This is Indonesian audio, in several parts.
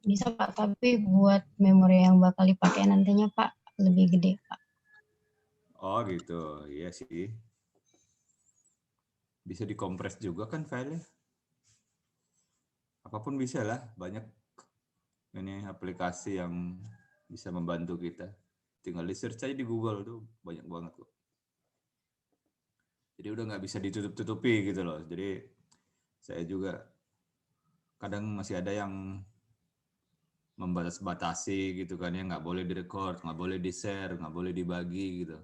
Bisa Pak, tapi buat memori yang bakal dipakai nantinya Pak lebih gede Pak. Oh gitu, iya sih. Bisa dikompres juga kan filenya. Apapun bisa lah, banyak ini aplikasi yang bisa membantu kita. Tinggal di search aja di Google tuh banyak banget kok. Jadi udah nggak bisa ditutup-tutupi gitu loh. Jadi saya juga kadang masih ada yang membatas-batasi gitu kan ya, nggak boleh direcord, nggak boleh di-share, nggak boleh dibagi gitu.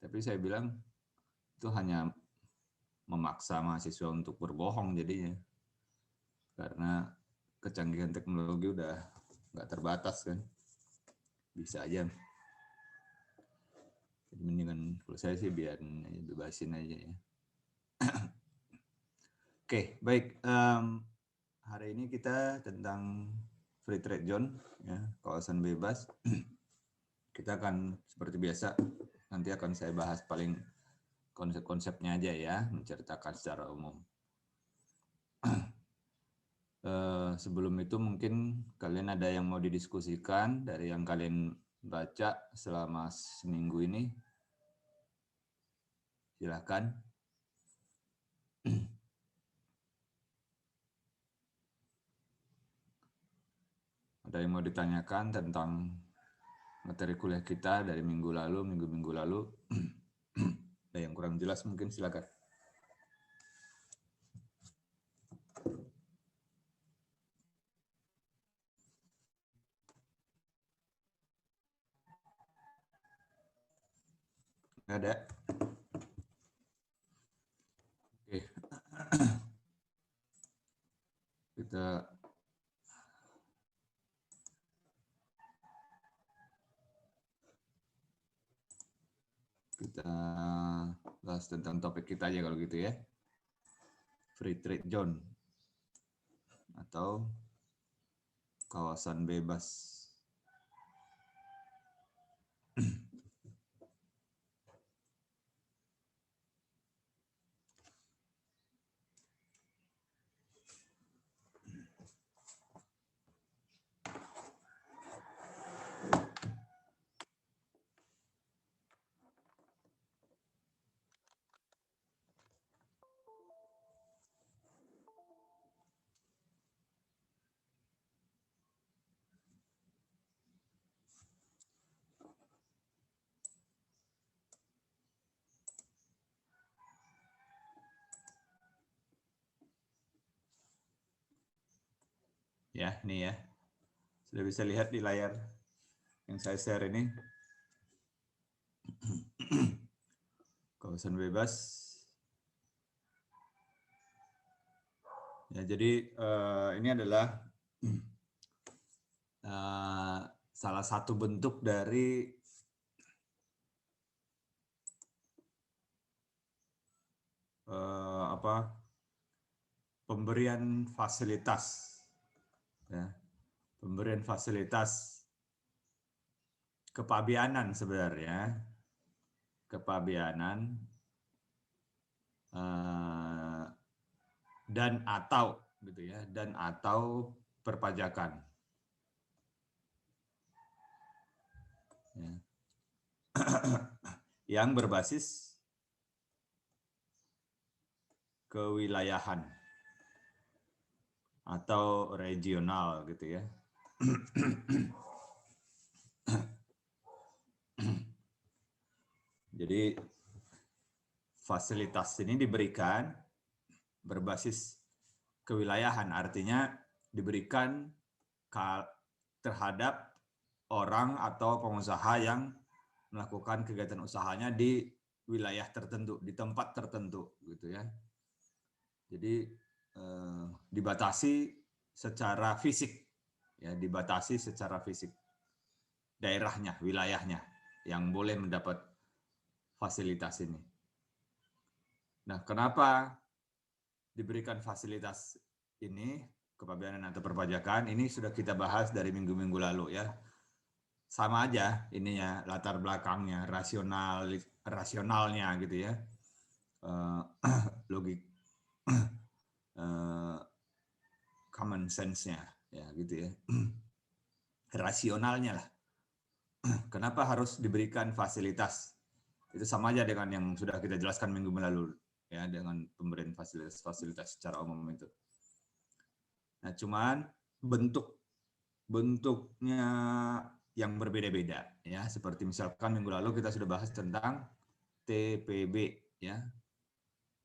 Tapi saya bilang itu hanya memaksa mahasiswa untuk berbohong jadinya. Karena kecanggihan teknologi udah nggak terbatas kan. Bisa aja. Jadi mendingan kalau saya sih biar bebasin aja ya. Oke, baik. Hari ini kita tentang free trade zone, ya, kawasan bebas. Kita akan seperti biasa, nanti akan saya bahas paling konsep-konsepnya aja ya, menceritakan secara umum. Sebelum itu mungkin kalian ada yang mau didiskusikan dari yang kalian baca selama seminggu ini? Silakan. Ada yang mau ditanyakan tentang materi kuliah kita dari minggu lalu? Ada yang kurang jelas mungkin silakan. Nggak ada? Oke. Kita bahas tentang topik kita aja kalau gitu ya. Free trade zone atau kawasan bebas. Ya, nih ya. Sudah bisa lihat di layar yang saya share ini. Kawasan bebas. Ya, jadi ini adalah salah satu bentuk dari pemberian fasilitas, ya, pemberian fasilitas kepabeanan sebenarnya, kepabeanan dan atau gitu ya, dan atau perpajakan. Ya. Yang berbasis kewilayahan atau regional gitu ya. Jadi fasilitas ini diberikan berbasis kewilayahan, artinya diberikan terhadap orang atau pengusaha yang melakukan kegiatan usahanya di wilayah tertentu, di tempat tertentu gitu ya. Jadi dibatasi secara fisik, ya, dibatasi secara fisik daerahnya, wilayahnya yang boleh mendapat fasilitas ini. Nah, kenapa diberikan fasilitas ini, kepabeanan atau perpajakan, ini sudah kita bahas dari minggu-minggu lalu ya. Sama aja ininya, latar belakangnya, rasionalnya gitu ya. Logik, common sense-nya ya gitu ya. rasionalnya lah. Kenapa harus diberikan fasilitas? Itu sama aja dengan yang sudah kita jelaskan minggu lalu ya, dengan pemberian fasilitas secara umum itu. Nah, cuman bentuknya yang berbeda-beda ya, seperti misalkan minggu lalu kita sudah bahas tentang TPB ya.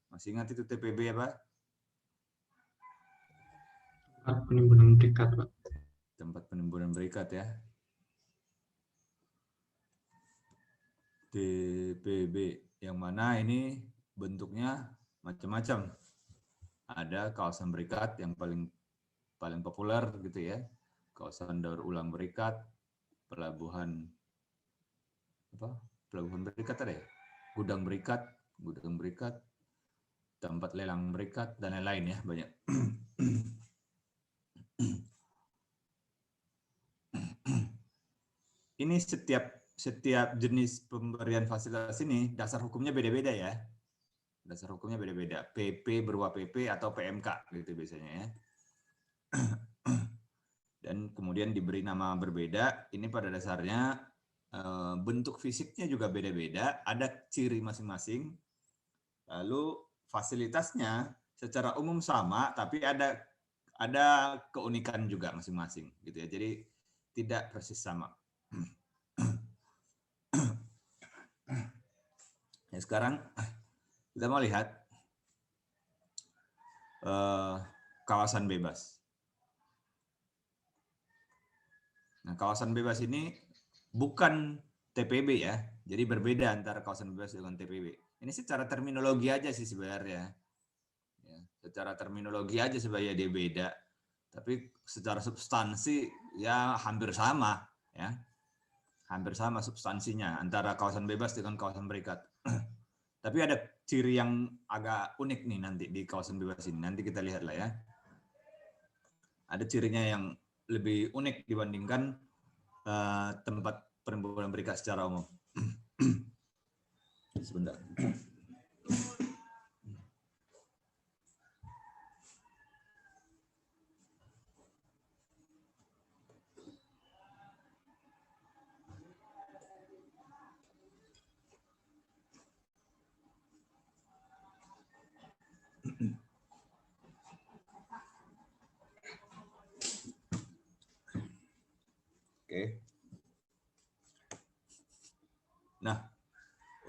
Masih ingat itu TPB apa? Tempat penimbunan berikat, Pak. Tempat penimbunan berikat ya. TPB yang mana ini bentuknya macam-macam. Ada kawasan berikat yang paling populer gitu ya. Kawasan daur ulang berikat, pelabuhan berikat ada ya? Gudang berikat, tempat lelang berikat dan lain-lain ya, banyak. Ini setiap jenis pemberian fasilitas ini dasar hukumnya beda-beda ya. Dasar hukumnya beda-beda. PP berupa PP atau PMK gitu biasanya ya. Dan kemudian diberi nama berbeda. Ini pada dasarnya bentuk fisiknya juga beda-beda, ada ciri masing-masing. Lalu fasilitasnya secara umum sama, tapi ada keunikan juga masing-masing gitu ya. Jadi tidak persis sama. Ya, sekarang kita mau lihat kawasan bebas. Nah, kawasan bebas ini bukan TPB ya, jadi berbeda antara kawasan bebas dengan TPB. Ini secara terminologi aja sih sebenarnya. Ya, secara terminologi aja sebenarnya dia beda, tapi secara substansi ya hampir sama ya. Hampir sama substansinya antara kawasan bebas dengan kawasan berikat. Tapi ada ciri yang agak unik nih nanti di kawasan bebas ini. Nanti kita lihat lah ya. Ada cirinya yang lebih unik dibandingkan tempat penimbunan berikat secara umum. Sebentar. Oke. Nah,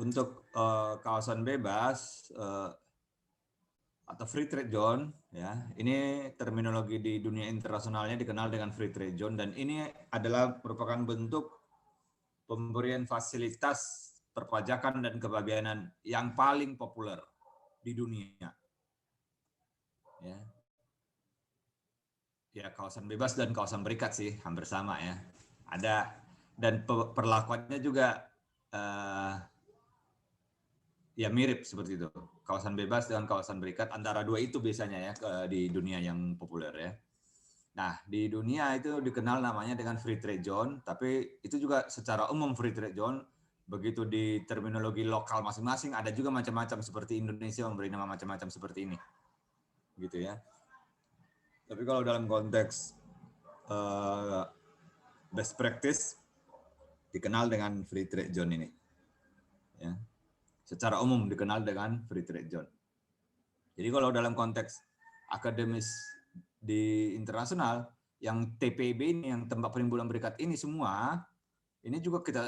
untuk kawasan bebas atau free trade zone ya, ini terminologi di dunia internasionalnya dikenal dengan free trade zone, dan ini adalah merupakan bentuk pemberian fasilitas perpajakan dan kepabeanan yang paling populer di dunia. Ya, kawasan bebas dan kawasan berikat sih hampir sama ya. Ada, dan perlakuannya juga ya mirip seperti itu. Kawasan bebas dengan kawasan berikat, antara dua itu biasanya ya di dunia yang populer ya. Nah, di dunia itu dikenal namanya dengan free trade zone, tapi itu juga secara umum free trade zone. Begitu di terminologi lokal masing-masing ada juga macam-macam, seperti Indonesia memberi nama macam-macam seperti ini. Gitu ya. Tapi kalau dalam konteks best practice dikenal dengan free trade zone ini. Ya. Secara umum dikenal dengan free trade zone. Jadi kalau dalam konteks akademis di internasional, yang TPB ini, yang tempat penimbunan berikat ini semua, ini juga kita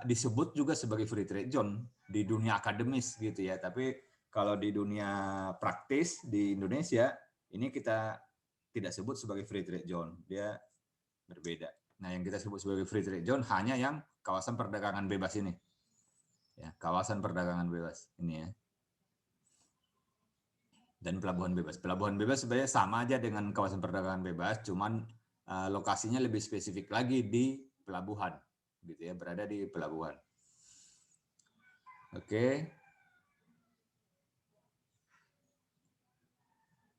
disebut juga sebagai free trade zone di dunia akademis gitu ya. Tapi kalau di dunia praktis di Indonesia, ini kita tidak sebut sebagai free trade zone, dia berbeda. Nah, yang kita sebut sebagai free trade zone hanya yang kawasan perdagangan bebas ini. Ya, kawasan perdagangan bebas ini ya. Dan pelabuhan bebas. Pelabuhan bebas sebenarnya sama aja dengan kawasan perdagangan bebas, cuman lokasinya lebih spesifik lagi di pelabuhan, gitu ya, berada di pelabuhan. Oke.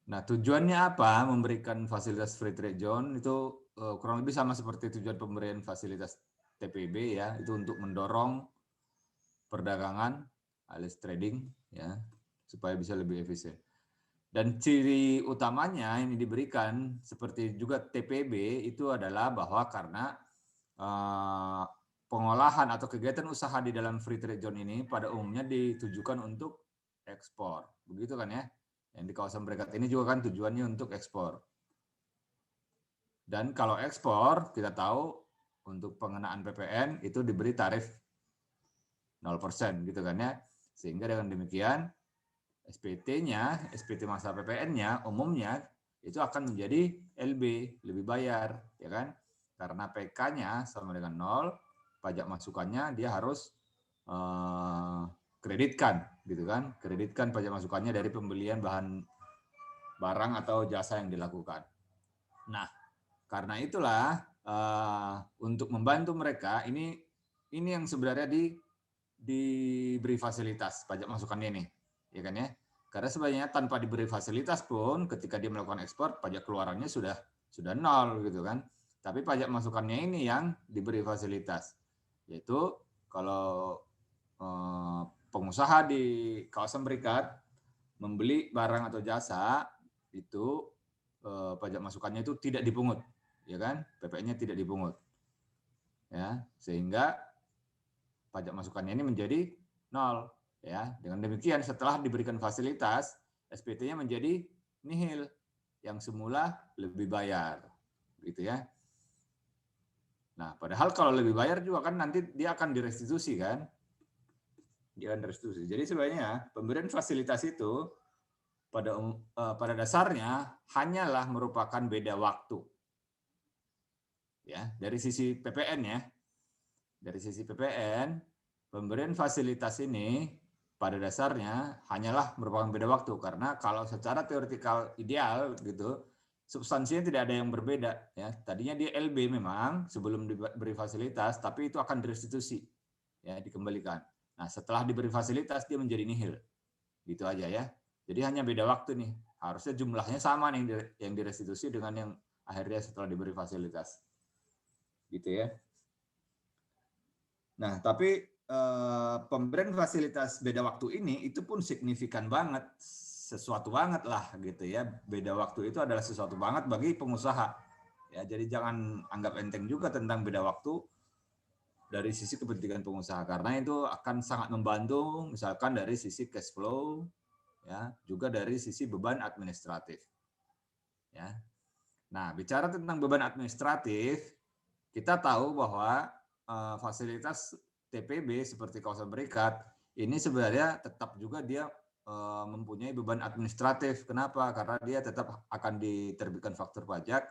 Nah, tujuannya apa memberikan fasilitas free trade zone? Itu kurang lebih sama seperti tujuan pemberian fasilitas TPB ya, itu untuk mendorong perdagangan alias trading ya, supaya bisa lebih efisien. Dan ciri utamanya ini diberikan seperti juga TPB itu adalah bahwa karena pengolahan atau kegiatan usaha di dalam free trade zone ini pada umumnya ditujukan untuk ekspor. Begitu kan ya? Yang di kawasan berikat ini juga kan tujuannya untuk ekspor. Dan kalau ekspor, kita tahu untuk pengenaan PPN itu diberi tarif 0% gitu kan ya. Sehingga dengan demikian SPT-nya, SPT masa PPN-nya umumnya itu akan menjadi LB, lebih bayar, ya kan? Karena PK-nya sama dengan 0, pajak masukannya dia harus kreditkan, gitu kan? Kreditkan pajak masukannya dari pembelian bahan barang atau jasa yang dilakukan. Nah, karena itulah untuk membantu mereka ini yang sebenarnya diberi fasilitas pajak masukannya ini, ya kan ya? Karena sebenarnya tanpa diberi fasilitas pun ketika dia melakukan ekspor pajak keluarannya sudah 0 gitu kan. Tapi pajak masukannya ini yang diberi fasilitas. Yaitu kalau pengusaha di kawasan berikat membeli barang atau jasa itu pajak masukannya itu tidak dipungut, ya kan? PPN-nya tidak dipungut. Ya, sehingga pajak masukannya ini menjadi 0. Ya, dengan demikian setelah diberikan fasilitas, SPT-nya menjadi nihil, yang semula lebih bayar, gitu ya. Nah, padahal kalau lebih bayar juga kan nanti dia akan direstitusi kan, dia akan direstitusi. Jadi sebenarnya pemberian fasilitas itu pada dasarnya hanyalah merupakan beda waktu, ya dari sisi PPN ya, dari sisi PPN pemberian fasilitas ini pada dasarnya hanyalah merupakan beda waktu, karena kalau secara teoretikal ideal gitu substansinya tidak ada yang berbeda ya. Tadinya dia LB memang sebelum diberi fasilitas, tapi itu akan direstitusi ya, dikembalikan. Nah, setelah diberi fasilitas dia menjadi nihil. Gitu aja ya. Jadi hanya beda waktu nih. Harusnya jumlahnya sama nih yang direstitusi dengan yang akhirnya setelah diberi fasilitas. Gitu ya. Nah, tapi pemberian fasilitas beda waktu ini itu pun signifikan banget, sesuatu banget lah gitu ya. Beda waktu itu adalah sesuatu banget bagi pengusaha. Ya, jadi jangan anggap enteng juga tentang beda waktu dari sisi kepentingan pengusaha, karena itu akan sangat membantu misalkan dari sisi cash flow ya, juga dari sisi beban administratif. Ya. Nah, bicara tentang beban administratif, kita tahu bahwa fasilitas TPB seperti kawasan berikat ini sebenarnya tetap juga dia mempunyai beban administratif. Kenapa? Karena dia tetap akan diterbitkan faktur pajak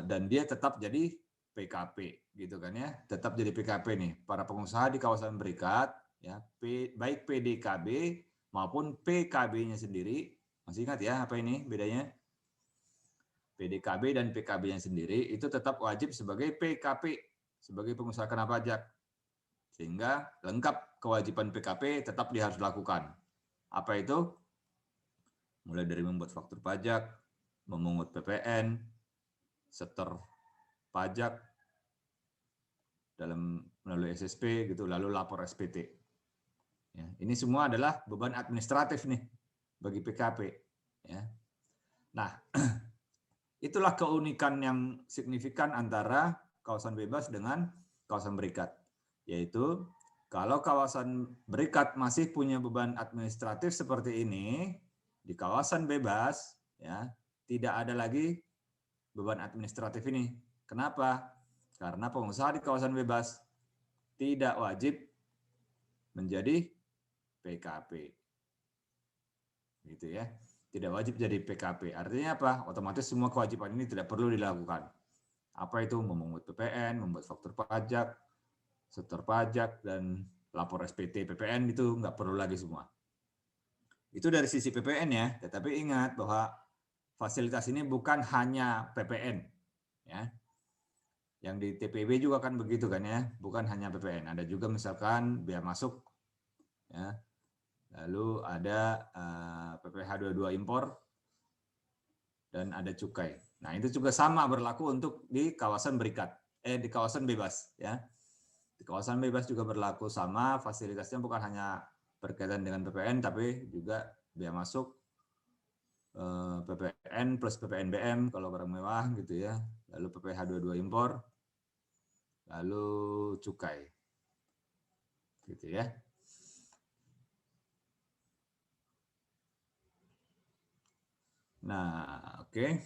dan dia tetap jadi PKP gitu kan ya, tetap jadi PKP nih para pengusaha di kawasan berikat ya, baik PDKB maupun PKB-nya sendiri. Masih ingat ya apa ini bedanya? PDKB dan PKB-nya sendiri itu tetap wajib sebagai PKP, sebagai pengusaha kena pajak. Sehingga lengkap kewajiban PKP tetap dia harus lakukan. Apa itu? Mulai dari membuat faktur pajak, memungut PPN, setor pajak melalui SSP gitu, lalu lapor SPT. Ya, ini semua adalah beban administratif nih bagi PKP. Ya. Nah, itulah keunikan yang signifikan antara kawasan bebas dengan kawasan berikat. Yaitu kalau kawasan berikat masih punya beban administratif seperti ini, di kawasan bebas ya tidak ada lagi beban administratif ini. Kenapa? Karena pengusaha di kawasan bebas tidak wajib menjadi PKP. Gitu ya. Tidak wajib jadi PKP. Artinya apa? Otomatis semua kewajiban ini tidak perlu dilakukan. Apa itu? Memungut PPN, membuat faktur pajak, setor pajak, dan lapor SPT PPN itu nggak perlu lagi semua. Itu dari sisi PPN ya. Tetapi ingat bahwa fasilitas ini bukan hanya PPN. Ya. Yang di TPB juga kan begitu kan ya. Bukan hanya PPN. Ada juga misalkan biaya masuk. Ya. Lalu ada PPh 22 impor dan ada cukai. Nah, itu juga sama berlaku untuk di kawasan berikat, di kawasan bebas ya. Di kawasan bebas juga berlaku sama, fasilitasnya bukan hanya berkaitan dengan PPN tapi juga Biaya masuk PPN plus PPNBM kalau barang mewah gitu ya, lalu PPh 22 impor, lalu cukai, gitu ya. Nah, oke.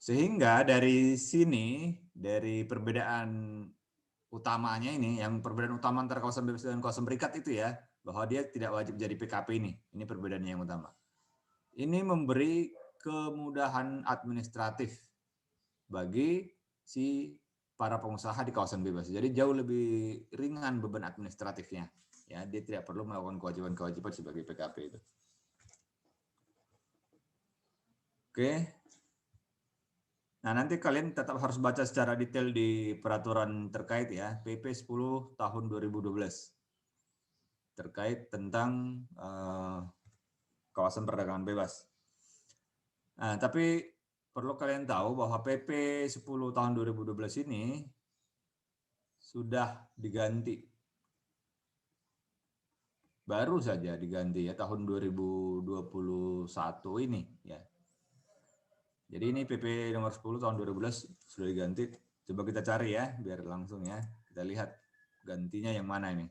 Sehingga dari sini, dari perbedaan utamanya ini, yang perbedaan utama antara kawasan bebas dan kawasan berikat itu ya, bahwa dia tidak wajib jadi PKP ini perbedaannya yang utama. Ini memberi kemudahan administratif bagi si para pengusaha di kawasan bebas. Jadi jauh lebih ringan beban administratifnya. Ya, dia tidak perlu melakukan kewajiban-kewajiban sebagai PKP itu. Oke. Nah, nanti kalian tetap harus baca secara detail di peraturan terkait ya, PP 10 tahun 2012. Terkait tentang kawasan perdagangan bebas. Nah, tapi perlu kalian tahu bahwa PP 10 tahun 2012 ini sudah diganti. Baru saja diganti ya tahun 2021 ini ya. Jadi ini PP nomor 10 tahun 2012 sudah diganti. Coba kita cari ya biar langsung ya. Kita lihat gantinya yang mana ini.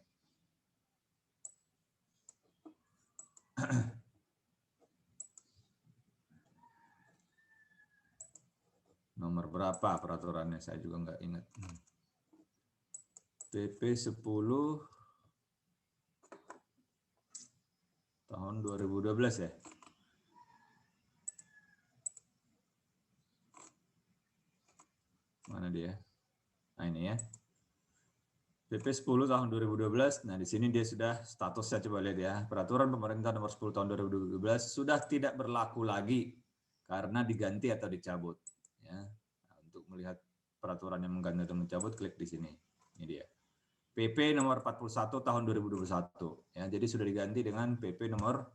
Nomor berapa peraturannya saya juga nggak ingat. PP 10 tahun 2012 ya. Mana dia? Nah ini ya. PP 10 tahun 2012. Nah di sini dia sudah statusnya, coba lihat ya. Peraturan pemerintah nomor 10 tahun 2012 sudah tidak berlaku lagi karena diganti atau dicabut. Ya. Nah, untuk melihat peraturan yang mengganti atau mencabut, klik di sini. Ini dia. PP nomor 41 tahun 2021. Ya, jadi sudah diganti dengan PP nomor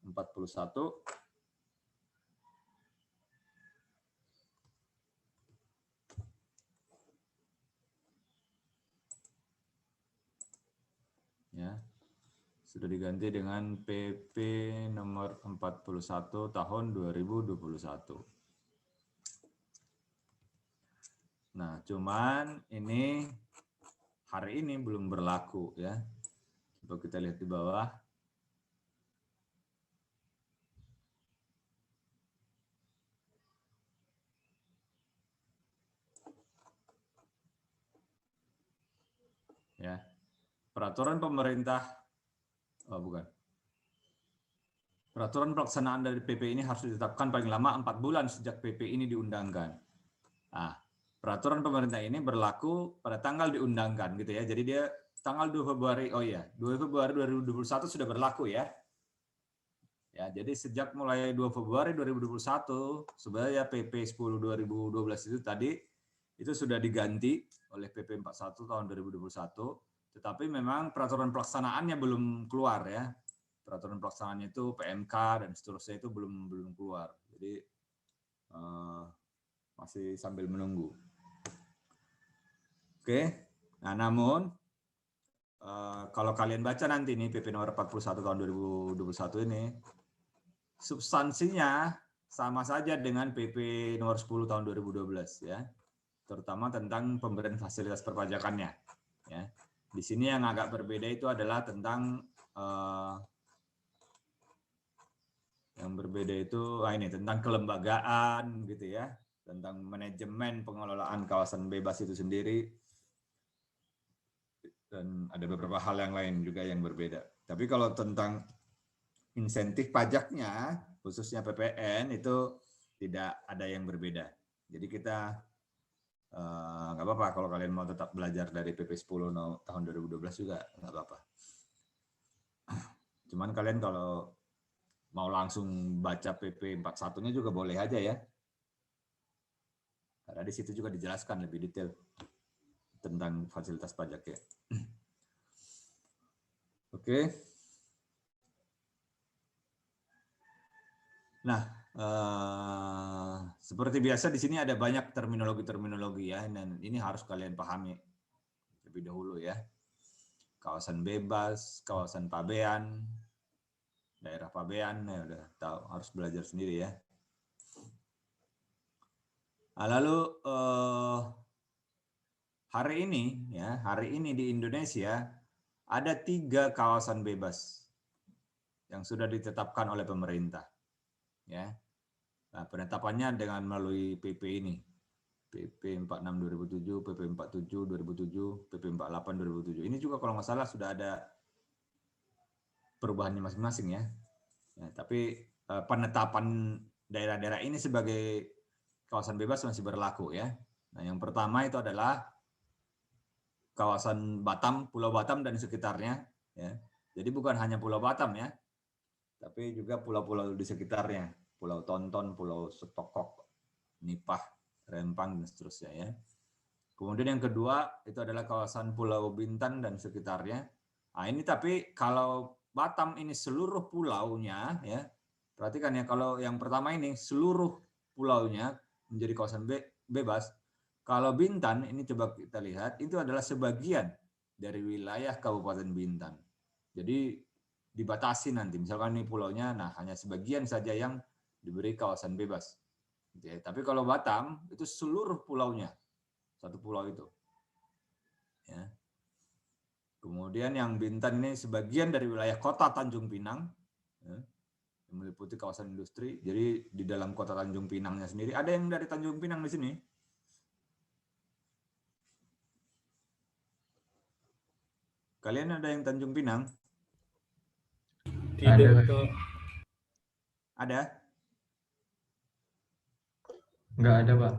41 ya. Sudah diganti dengan PP nomor 41 tahun 2021. Nah, cuman ini hari ini belum berlaku ya. Coba kita lihat di bawah. Ya. Peraturan pemerintah Peraturan pelaksanaan dari PP ini harus ditetapkan paling lama 4 bulan sejak PP ini diundangkan. Nah, peraturan pemerintah ini berlaku pada tanggal diundangkan gitu ya. Jadi dia tanggal 2 Februari, 2 Februari 2021 sudah berlaku ya. Ya, jadi sejak mulai 2 Februari 2021 sebenarnya PP 10 2012 itu tadi itu sudah diganti oleh PP 41 tahun 2021, tetapi memang peraturan pelaksanaannya belum keluar ya. Peraturan pelaksanaannya itu PMK dan seterusnya itu belum keluar. Jadi masih sambil menunggu. Oke. Nah, namun kalau kalian baca nanti nih PP nomor 41 tahun 2021 ini substansinya sama saja dengan PP nomor 10 tahun 2012 ya. Terutama tentang pemberian fasilitas perpajakannya ya. Di sini yang agak berbeda itu adalah tentang ini tentang kelembagaan gitu ya, tentang manajemen pengelolaan kawasan bebas itu sendiri, dan ada beberapa hal yang lain juga yang berbeda. Tapi kalau tentang insentif pajaknya, khususnya PPN itu tidak ada yang berbeda. Jadi kita nggak apa-apa kalau kalian mau tetap belajar dari PP 10 tahun 2012 juga nggak apa-apa. Cuman kalian kalau mau langsung baca PP 41-nya juga boleh aja ya. Karena di situ juga dijelaskan lebih detail tentang fasilitas pajak ya. Oke. Nah, seperti biasa di sini ada banyak terminologi-terminologi ya, dan ini harus kalian pahami lebih dahulu ya. kawasan bebas, kawasan pabean, daerah pabean, ya udah tahu, harus belajar sendiri ya. Nah, lalu hari ini di Indonesia ada 3 kawasan bebas yang sudah ditetapkan oleh pemerintah, ya. Nah, penetapannya dengan melalui PP ini, PP 46 2007, PP 47 2007, PP 48 2007. Ini juga kalau nggak salah sudah ada perubahannya masing-masing ya. Ya, tapi penetapan daerah-daerah ini sebagai kawasan bebas masih berlaku ya. Nah, yang pertama itu adalah kawasan Batam, Pulau Batam dan sekitarnya ya. Jadi bukan hanya Pulau Batam ya, tapi juga pulau-pulau di sekitarnya, Pulau Tonton, Pulau Setokok, Nipah, Rempang dan seterusnya ya. Kemudian yang kedua itu adalah kawasan Pulau Bintan dan sekitarnya. Nah, ini tapi kalau Batam ini seluruh pulaunya ya. Perhatikan ya, kalau yang pertama ini seluruh pulaunya menjadi kawasan bebas. Kalau Bintan ini coba kita lihat, itu adalah sebagian dari wilayah Kabupaten Bintan. Jadi dibatasi nanti, misalkan ini pulaunya, nah hanya sebagian saja yang diberi kawasan bebas. Tapi kalau Batam itu seluruh pulaunya, satu pulau itu. Ya. Kemudian yang Bintan ini sebagian dari wilayah kota Tanjung Pinang, ya, meliputi kawasan industri. Jadi di dalam kota Tanjung Pinangnya sendiri, ada yang dari Tanjung Pinang di sini? Kalian ada yang Tanjung Pinang? Tidak, Ada? nggak ada, Pak.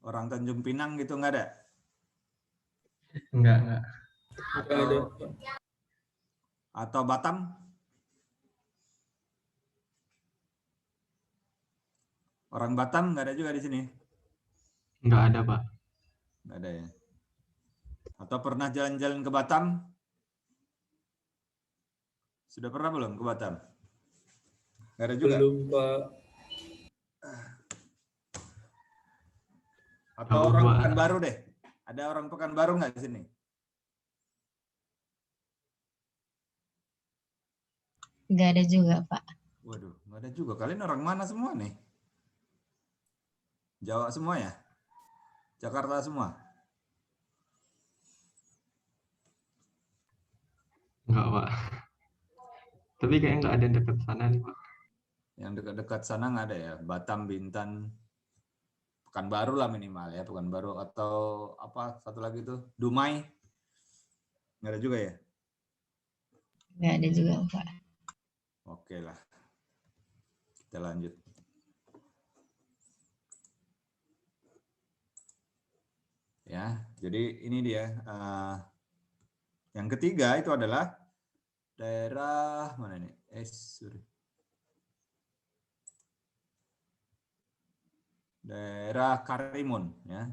Orang Tanjung Pinang gitu nggak ada? Nggak. Atau Batam? Orang Batam nggak ada juga di sini? Nggak ada, Pak. Nggak ada ya. Atau pernah jalan-jalan ke Batam? Sudah pernah belum ke Batam? Nggak ada juga? Belum, Pak. Atau Oh, orang Pak. Pekanbaru deh? Ada orang Pekanbaru nggak di sini? Nggak ada juga, Pak. Waduh, nggak ada juga. Kalian orang mana semua nih? Jawa semua ya? Jakarta semua? Nggak, Pak. Tapi kayaknya nggak ada dekat sana nih, Pak. Yang dekat-dekat sana nggak ada ya? Batam, Bintan, Pekanbaru lah minimal ya. Pekanbaru atau apa satu lagi tuh? Dumai? Nggak ada juga ya? Nggak ada juga, Pak. Oke lah. Kita lanjut. Ya, jadi ini dia. Yang ketiga itu adalah daerah mana nih? Daerah Karimun ya.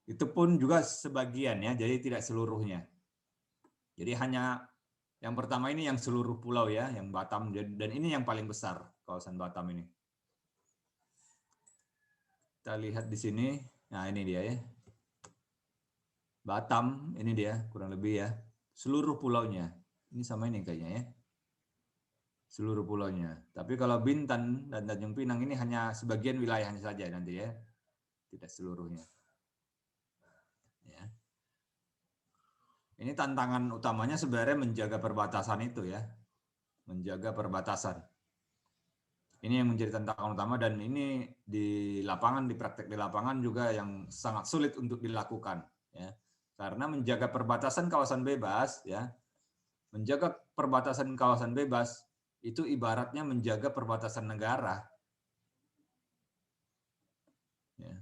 Itu pun juga sebagian ya, jadi tidak seluruhnya. Jadi hanya yang pertama ini yang seluruh pulau ya, yang Batam, dan ini yang paling besar kawasan Batam ini. Kita lihat di sini. Nah, ini dia ya. Batam, ini dia kurang lebih ya. Seluruh pulaunya. Ini sama ini kayaknya ya. Seluruh pulaunya. Tapi kalau Bintan dan Tanjung Pinang ini hanya sebagian wilayahnya saja nanti ya. Tidak seluruhnya. Ya. Ini tantangan utamanya sebenarnya menjaga perbatasan itu ya. Menjaga perbatasan. Ini yang menjadi tantangan utama dan ini di lapangan, di praktek di lapangan juga yang sangat sulit untuk dilakukan ya. Karena menjaga perbatasan kawasan bebas ya. Menjaga perbatasan kawasan bebas itu ibaratnya menjaga perbatasan negara. Ya.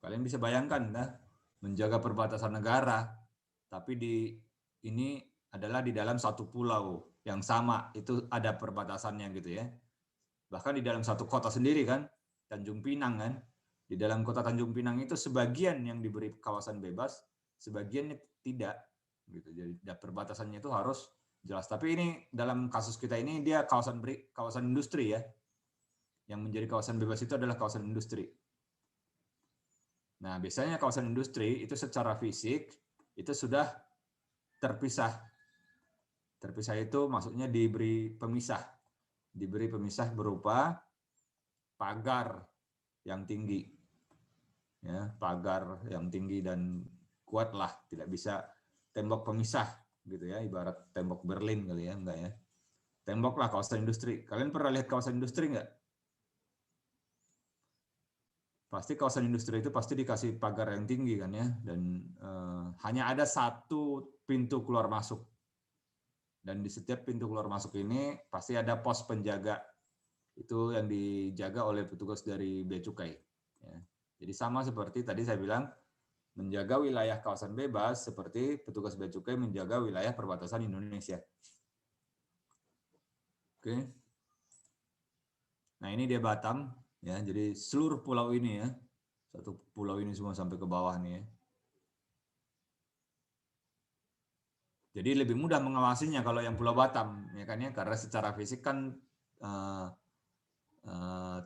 Kalian bisa bayangkan ya, menjaga perbatasan negara, tapi ini adalah di dalam satu pulau yang sama, itu ada perbatasannya gitu ya. Bahkan di dalam satu kota sendiri kan, Tanjung Pinang kan, di dalam kota Tanjung Pinang itu sebagian yang diberi kawasan bebas, sebagiannya tidak gitu. Jadi perbatasannya itu harus jelas. Tapi ini dalam kasus kita ini dia kawasan industri ya. Yang menjadi kawasan bebas itu adalah kawasan industri. Nah, biasanya kawasan industri itu secara fisik itu sudah terpisah. Terpisah itu maksudnya diberi pemisah. Diberi pemisah berupa pagar yang tinggi. Ya, pagar yang tinggi dan kuat lah, tidak bisa tembok pemisah gitu ya, ibarat tembok Berlin kali ya, enggak ya. Tembok lah kawasan industri. Kalian pernah lihat kawasan industri enggak? Pasti kawasan industri itu pasti dikasih pagar yang tinggi kan ya, dan hanya ada satu pintu keluar masuk. Dan di setiap pintu keluar masuk ini pasti ada pos penjaga. Itu yang dijaga oleh petugas dari Bea Cukai. Ya. Jadi sama seperti tadi saya bilang, menjaga wilayah kawasan bebas seperti petugas Bea Cukai menjaga wilayah perbatasan Indonesia. Oke. Nah ini dia Batam, ya. Jadi seluruh pulau ini ya, satu pulau ini semua sampai ke bawah nih ya. Jadi lebih mudah mengawasinya kalau yang Pulau Batam, ya kan ya, karena secara fisik kan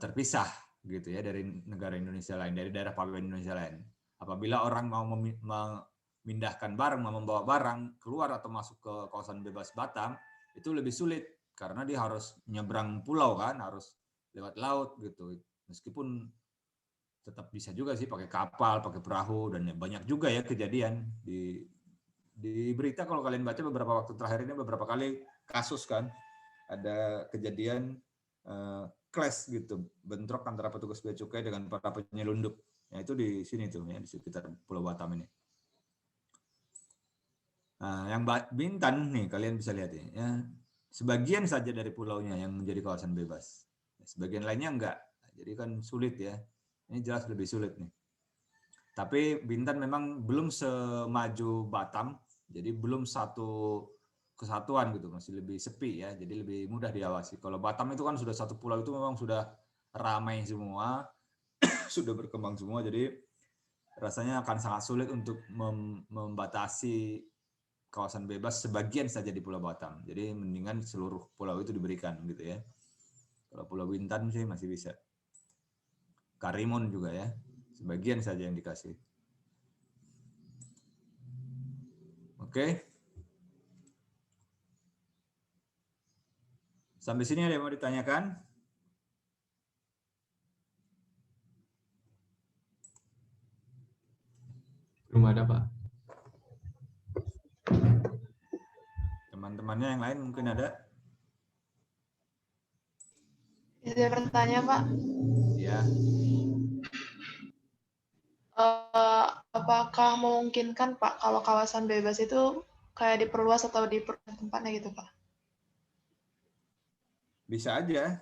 terpisah gitu ya dari negara Indonesia lain, dari daerah Papua Indonesia lain. Apabila orang mau memindahkan barang, mau membawa barang keluar atau masuk ke kawasan bebas Batam, itu lebih sulit karena dia harus nyebrang pulau kan, harus lewat laut gitu. Meskipun tetap bisa juga sih pakai kapal, pakai perahu, dan banyak juga ya kejadian di berita kalau kalian baca beberapa waktu terakhir ini, beberapa kali kasus kan, ada kejadian clash gitu, bentrok antara petugas bea cukai dengan para penyelundup. Ya itu di sini tuh ya, di sekitar Pulau Batam ini. Nah, yang Bintan nih kalian bisa lihat ya, sebagian saja dari pulaunya yang menjadi kawasan bebas. Sebagian lainnya enggak. Jadi kan sulit ya. Ini jelas lebih sulit nih. Tapi Bintan memang belum semaju Batam, jadi belum satu kesatuan gitu, masih lebih sepi ya, jadi lebih mudah diawasi. Kalau Batam itu kan sudah satu pulau itu memang sudah ramai semua, sudah berkembang semua, jadi rasanya akan sangat sulit untuk membatasi kawasan bebas sebagian saja di Pulau Batam. Jadi mendingan seluruh pulau itu diberikan gitu ya. Kalau Pulau Bintan sih masih bisa. Karimun juga ya, sebagian saja yang dikasih. Oke. Sampai sini ada yang mau ditanyakan? Belum ada, Pak. Teman-temannya yang lain mungkin ada? Bisa bertanya, Pak? Ya. Apakah memungkinkan, Pak, kalau kawasan bebas itu kayak diperluas atau diperluas tempatnya gitu, Pak? Bisa aja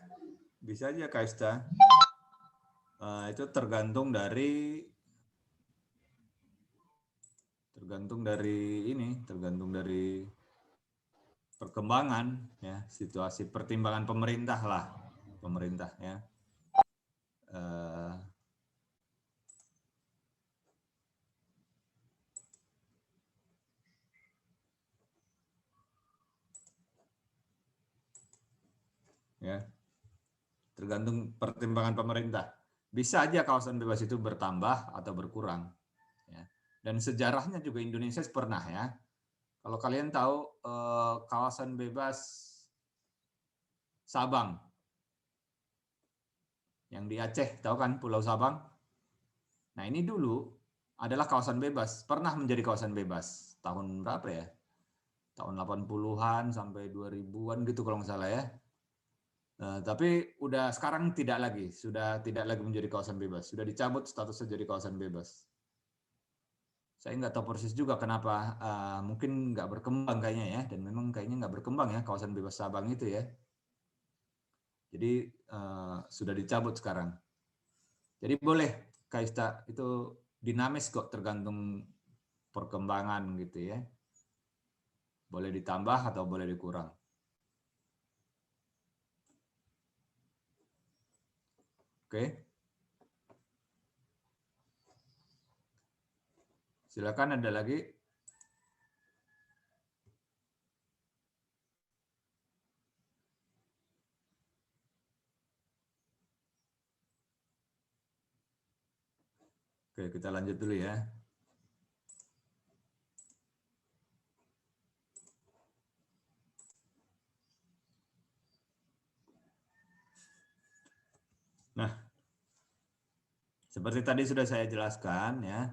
Kaista. Itu tergantung dari perkembangan ya, situasi pertimbangan pemerintah lah, pemerintah ya. Ya, tergantung pertimbangan pemerintah. Bisa aja kawasan bebas itu bertambah atau berkurang. Ya. Dan sejarahnya juga Indonesia pernah ya. Kalau kalian tahu kawasan bebas Sabang, yang di Aceh, tahu kan Pulau Sabang? Nah ini dulu adalah kawasan bebas, pernah menjadi kawasan bebas. Tahun berapa ya? Tahun 80-an sampai 2000-an gitu kalau nggak salah ya. Tapi udah sekarang sudah tidak lagi menjadi kawasan bebas, sudah dicabut statusnya jadi kawasan bebas. Saya nggak tahu persis juga kenapa, mungkin nggak berkembang kayaknya ya, dan memang kayaknya nggak berkembang ya kawasan bebas Sabang itu ya. Jadi sudah dicabut sekarang. Jadi boleh Kaista, itu dinamis kok, tergantung perkembangan gitu ya. Boleh ditambah atau boleh dikurang. Oke. Silakan, ada lagi. Oke, kita lanjut dulu ya. seperti tadi sudah saya jelaskan ya,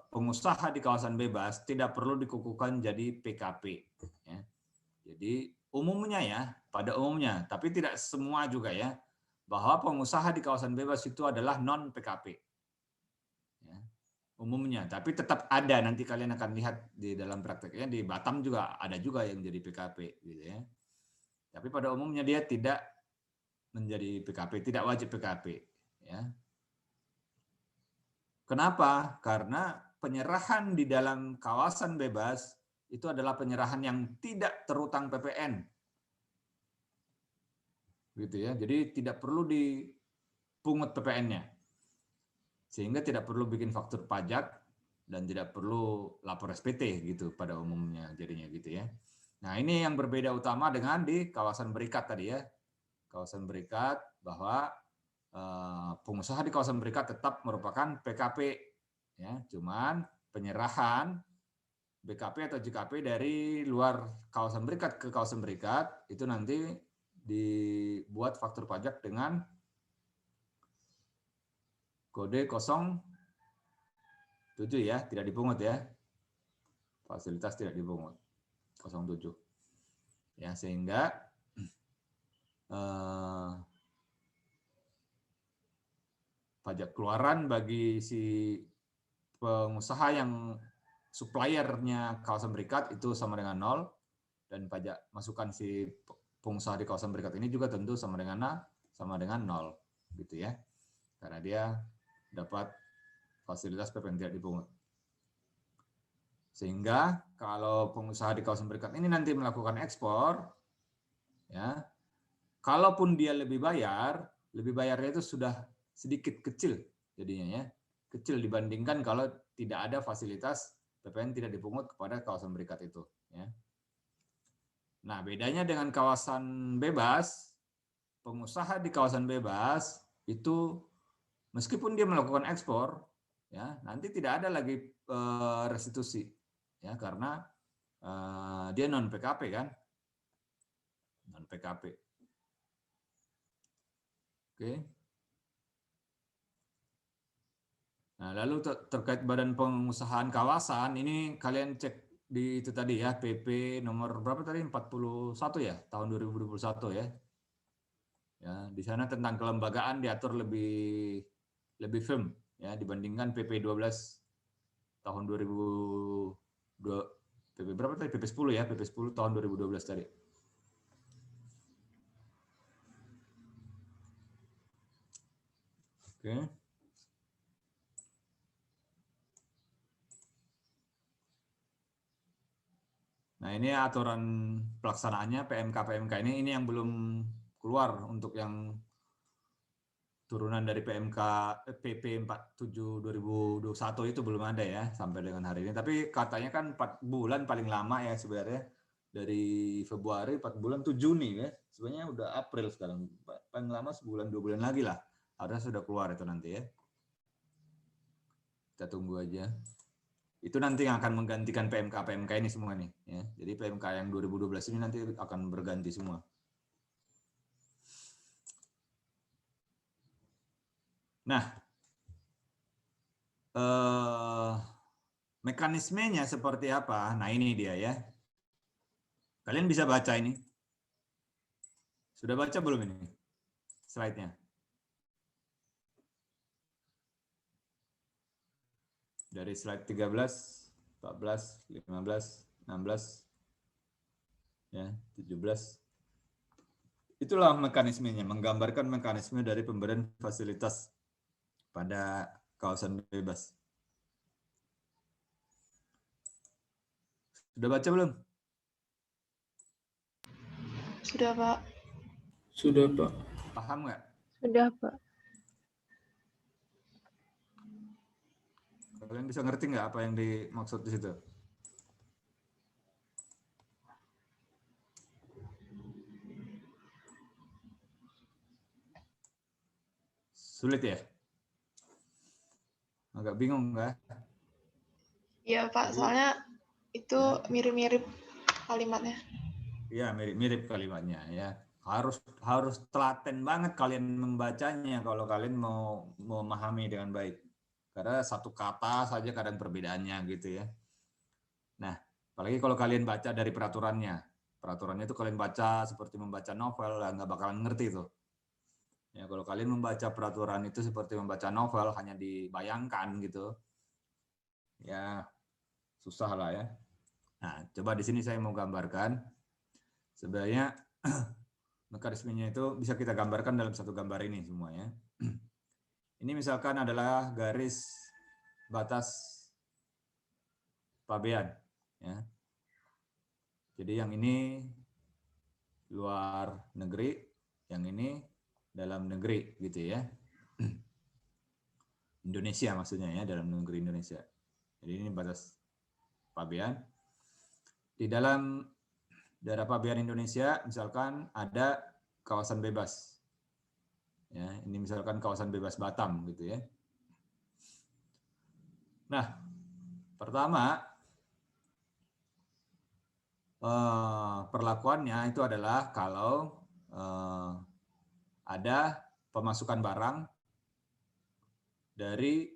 pengusaha di kawasan bebas tidak perlu dikukuhkan jadi PKP. Ya. Jadi umumnya ya, pada umumnya, tapi tidak semua juga ya, bahwa pengusaha di kawasan bebas itu adalah non PKP. Ya. Umumnya, tapi tetap ada, nanti kalian akan lihat di dalam prakteknya di Batam juga ada juga yang jadi PKP, gitu ya. Tapi pada umumnya dia tidak menjadi PKP, tidak wajib PKP. Ya. Kenapa? Karena penyerahan di dalam kawasan bebas itu adalah penyerahan yang tidak terutang PPN. Gitu ya. Jadi tidak perlu dipungut PPN-nya. Sehingga tidak perlu bikin faktur pajak dan tidak perlu lapor SPT gitu pada umumnya jadinya gitu ya. Nah, ini yang berbeda utama dengan di kawasan berikat tadi ya. Kawasan berikat bahwa pengusaha di kawasan berikat tetap merupakan PKP ya, cuman penyerahan BKP atau JKP dari luar kawasan berikat ke kawasan berikat itu nanti dibuat faktur pajak dengan kode 07 ya, tidak dipungut ya. Fasilitas tidak dipungut. 07. Ya, sehingga pajak keluaran bagi si pengusaha yang suppliernya kawasan berikat itu sama dengan 0, dan pajak masukan si pengusaha di kawasan berikat ini juga tentu sama dengan 0 gitu ya, karena dia dapat fasilitas PPN tidak dipungut. Sehingga kalau pengusaha di kawasan berikat ini nanti melakukan ekspor ya, kalaupun dia lebih bayarnya itu sudah sedikit kecil jadinya ya, kecil dibandingkan kalau tidak ada fasilitas PPN tidak dipungut kepada kawasan berikat itu. Ya. Nah, bedanya dengan kawasan bebas, pengusaha di kawasan bebas itu meskipun dia melakukan ekspor, ya nanti tidak ada lagi restitusi, ya karena dia non PKP kan, non PKP. Oke. Nah, lalu terkait badan pengusahaan kawasan, ini kalian cek di itu tadi ya, PP nomor berapa tadi? 41 ya, tahun 2021 ya. Ya, di sana tentang kelembagaan diatur lebih firm ya dibandingkan PP 12 tahun 2002, PP berapa tadi? PP 10 ya, PP 10 tahun 2012 tadi. Oke. Nah, ini aturan pelaksanaannya PMK ini yang belum keluar untuk yang turunan dari PP 47 2021 itu belum ada ya sampai dengan hari ini. Tapi katanya kan 4 bulan paling lama ya sebenarnya, dari Februari 4 bulan tuh Juni ya. Sebenarnya udah April sekarang. Paling lama sebulan 2 bulan lagi lah. Harusnya sudah keluar itu nanti ya. Kita tunggu aja. Itu nanti yang akan menggantikan PMK ini semua nih ya. Jadi PMK yang 2012 ini nanti akan berganti semua. Nah, mekanismenya seperti apa? Nah, ini dia ya. Kalian bisa baca ini. Sudah baca belum ini slide-nya? Dari slide 13, 14, 15, 16, ya, 17. Itulah mekanismenya, menggambarkan mekanisme dari pemberian fasilitas pada kawasan bebas. Sudah baca belum? Sudah, Pak. Sudah, Pak. Paham nggak? Sudah, Pak. Kalian bisa ngerti nggak apa yang dimaksud di situ? Sulit ya? Agak bingung nggak? Iya, Pak. Soalnya itu mirip-mirip kalimatnya. Iya, mirip-mirip kalimatnya ya. harus telaten banget kalian membacanya kalau kalian mau memahami dengan baik. Karena satu kata saja kadang perbedaannya gitu ya. Nah, apalagi kalau kalian baca dari peraturannya. Peraturannya itu kalian baca seperti membaca novel, nggak bakalan ngerti tuh. Ya, kalau kalian membaca peraturan itu seperti membaca novel, hanya dibayangkan gitu, ya susah lah ya. Nah, coba di sini saya mau gambarkan. Sebenarnya mekanismenya itu bisa kita gambarkan dalam satu gambar ini semuanya. Ini misalkan adalah garis batas pabean. Ya. Jadi yang ini luar negeri, yang ini dalam negeri gitu ya. Indonesia maksudnya ya, dalam negeri Indonesia. Jadi ini batas pabean. Di dalam daerah pabean Indonesia misalkan ada kawasan bebas. Ya, ini misalkan kawasan bebas Batam gitu ya. Nah, pertama perlakuannya itu adalah kalau ada pemasukan barang dari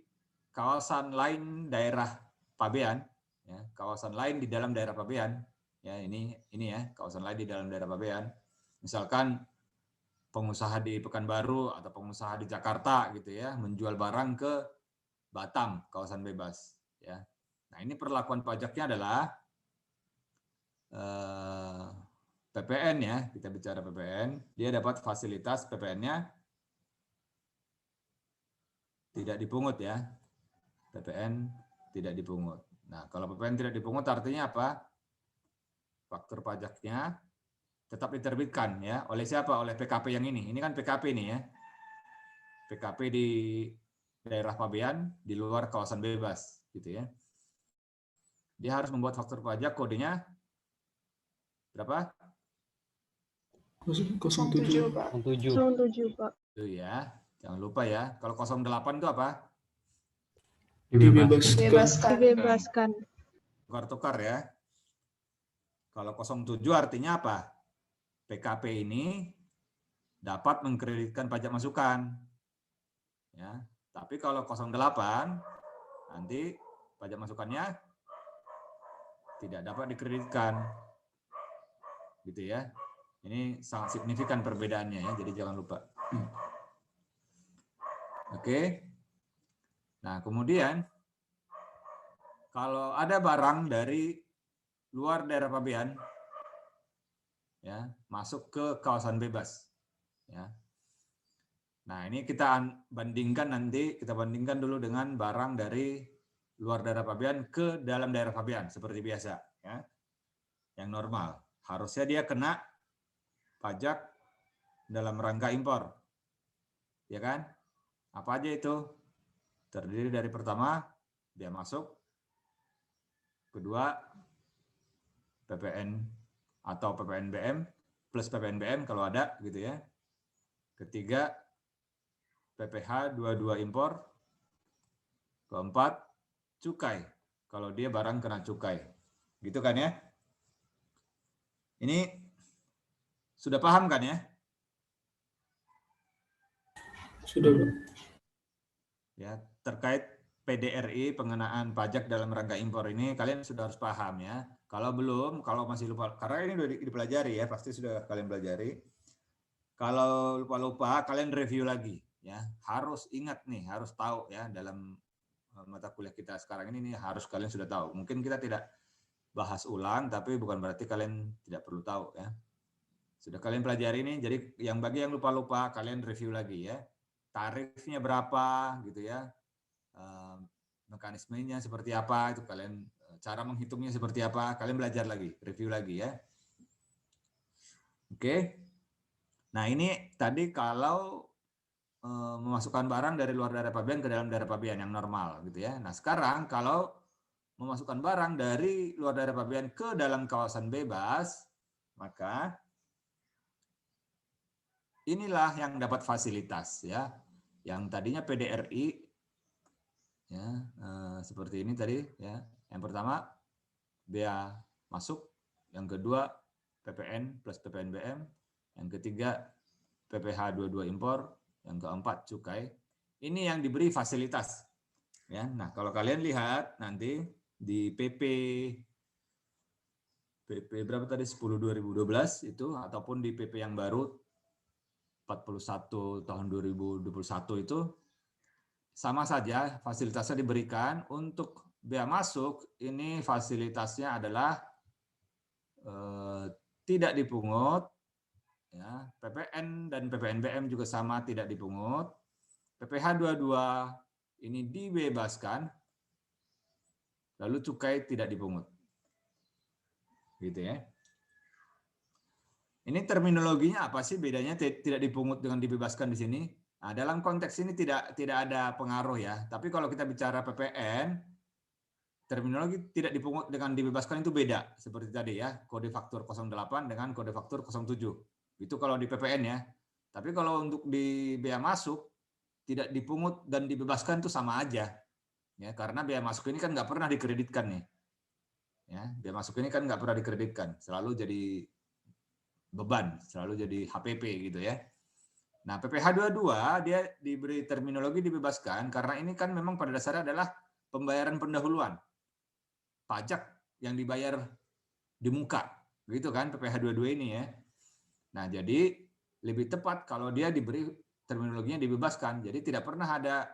kawasan lain daerah pabean, ya, kawasan lain di dalam daerah pabean, ya ini ya kawasan lain di dalam daerah pabean, misalkan pengusaha di Pekanbaru atau pengusaha di Jakarta gitu ya menjual barang ke Batam kawasan bebas, ya. Nah ini perlakuan pajaknya adalah PPN ya, kita bicara PPN, dia dapat fasilitas PPN-nya tidak dipungut ya. PPN tidak dipungut. Nah, kalau PPN tidak dipungut artinya apa? Faktur pajaknya tetap diterbitkan ya. Oleh siapa? Oleh PKP yang ini. Ini kan PKP nih ya. PKP di daerah pabean di luar kawasan bebas gitu ya. Dia harus membuat faktur pajak kodenya berapa? 07, Pak. 07, Pak. Itu ya. Jangan lupa ya. Kalau 08 itu apa? Dibebaskan. Tukar-tukar ya. Kalau 07 artinya apa? PKP ini dapat mengkreditkan pajak masukan. Ya, tapi kalau 08 nanti pajak masukannya tidak dapat dikreditkan. Gitu ya. Ini sangat signifikan perbedaannya ya, jadi jangan lupa. Oke. Nah, kemudian kalau ada barang dari luar daerah pabean ya, masuk ke kawasan bebas ya. Nah, ini kita bandingkan dulu dengan barang dari luar daerah pabean ke dalam daerah pabean seperti biasa ya. Yang normal. Harusnya dia kena pajak dalam rangka impor. Ya kan? Apa aja itu? Terdiri dari pertama, dia masuk. Kedua, PPN atau PPNBM plus PPNBM kalau ada gitu ya. Ketiga, PPh 22 impor. Keempat, cukai. Kalau dia barang kena cukai. Gitu kan ya? Ini sudah paham kan ya? Sudah, Pak. Ya, terkait PDRI pengenaan pajak dalam rangka impor ini kalian sudah harus paham ya. Kalau belum, kalau masih lupa, karena ini sudah dipelajari ya, pasti sudah kalian pelajari. Kalau lupa-lupa, kalian review lagi ya. Harus ingat nih, harus tahu ya dalam mata kuliah kita sekarang ini nih, harus kalian sudah tahu. Mungkin kita tidak bahas ulang, tapi bukan berarti kalian tidak perlu tahu ya. Sudah kalian pelajari nih, jadi bagi yang lupa-lupa kalian review lagi ya. Tarifnya berapa gitu ya. Mekanismenya seperti apa itu kalian, cara menghitungnya seperti apa kalian belajar lagi, review lagi ya. Oke. Nah, ini tadi kalau memasukkan barang dari luar daerah pabean ke dalam daerah pabean yang normal gitu ya. Nah, sekarang kalau memasukkan barang dari luar daerah pabean ke dalam kawasan bebas, maka inilah yang dapat fasilitas ya. Yang tadinya PDRI ya, seperti ini tadi ya. Yang pertama bea masuk, yang kedua PPN plus PPNBM, yang ketiga PPh 22 impor, yang keempat cukai. Ini yang diberi fasilitas. Ya, nah kalau kalian lihat nanti di PP berapa tadi 10 2012 itu ataupun di PP yang baru 41 tahun 2021 itu sama saja fasilitasnya diberikan. Untuk bea masuk ini fasilitasnya adalah tidak dipungut, ya, PPN dan PPNBM juga sama tidak dipungut. PPh 22 ini dibebaskan, lalu cukai tidak dipungut. Gitu ya. Ini terminologinya apa sih bedanya tidak dipungut dengan dibebaskan di sini? Nah, dalam konteks ini tidak ada pengaruh ya. Tapi kalau kita bicara PPN, terminologi tidak dipungut dengan dibebaskan itu beda. Seperti tadi ya, kode faktur 08 dengan kode faktur 07. Itu kalau di PPN ya. Tapi kalau untuk di bea masuk, tidak dipungut dan dibebaskan itu sama aja. Ya, karena bea masuk ini kan nggak pernah dikreditkan nih. Ya, bea masuk ini kan nggak pernah dikreditkan, selalu jadi beban, selalu jadi HPP gitu ya. Nah, PPh 22 dia diberi terminologi dibebaskan karena ini kan memang pada dasarnya adalah pembayaran pendahuluan. Pajak yang dibayar di muka, gitu kan PPh 22 ini ya. Nah, jadi lebih tepat kalau dia diberi terminologinya dibebaskan. Jadi tidak pernah ada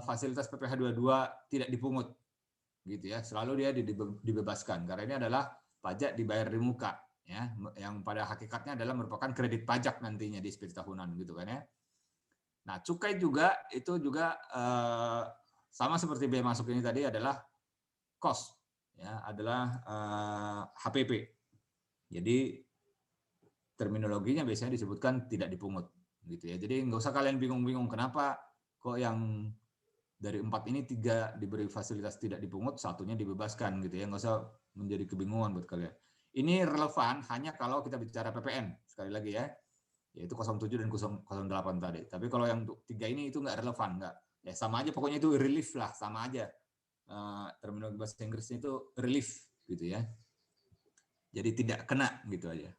fasilitas PPh 22 tidak dipungut. Gitu ya, selalu dia dibebaskan karena ini adalah pajak dibayar di muka ya, yang pada hakikatnya adalah merupakan kredit pajak nantinya di SPT tahunan gitu kan ya. Nah, cukai juga itu juga sama seperti bea masuk ini tadi adalah cost ya, adalah HPP. Jadi terminologinya biasanya disebutkan tidak dipungut gitu ya. Jadi nggak usah kalian bingung-bingung kenapa kok yang dari 4 ini 3 diberi fasilitas tidak dipungut, satunya dibebaskan gitu ya, nggak usah menjadi kebingungan buat kalian. Ini relevan hanya kalau kita bicara PPN sekali lagi ya, yaitu 07 dan 08 tadi. Tapi kalau yang untuk 3 ini itu nggak relevan, nggak ya sama aja pokoknya itu relief lah, sama aja terminologi bahasa Inggrisnya itu relief gitu ya. Jadi tidak kena gitu aja.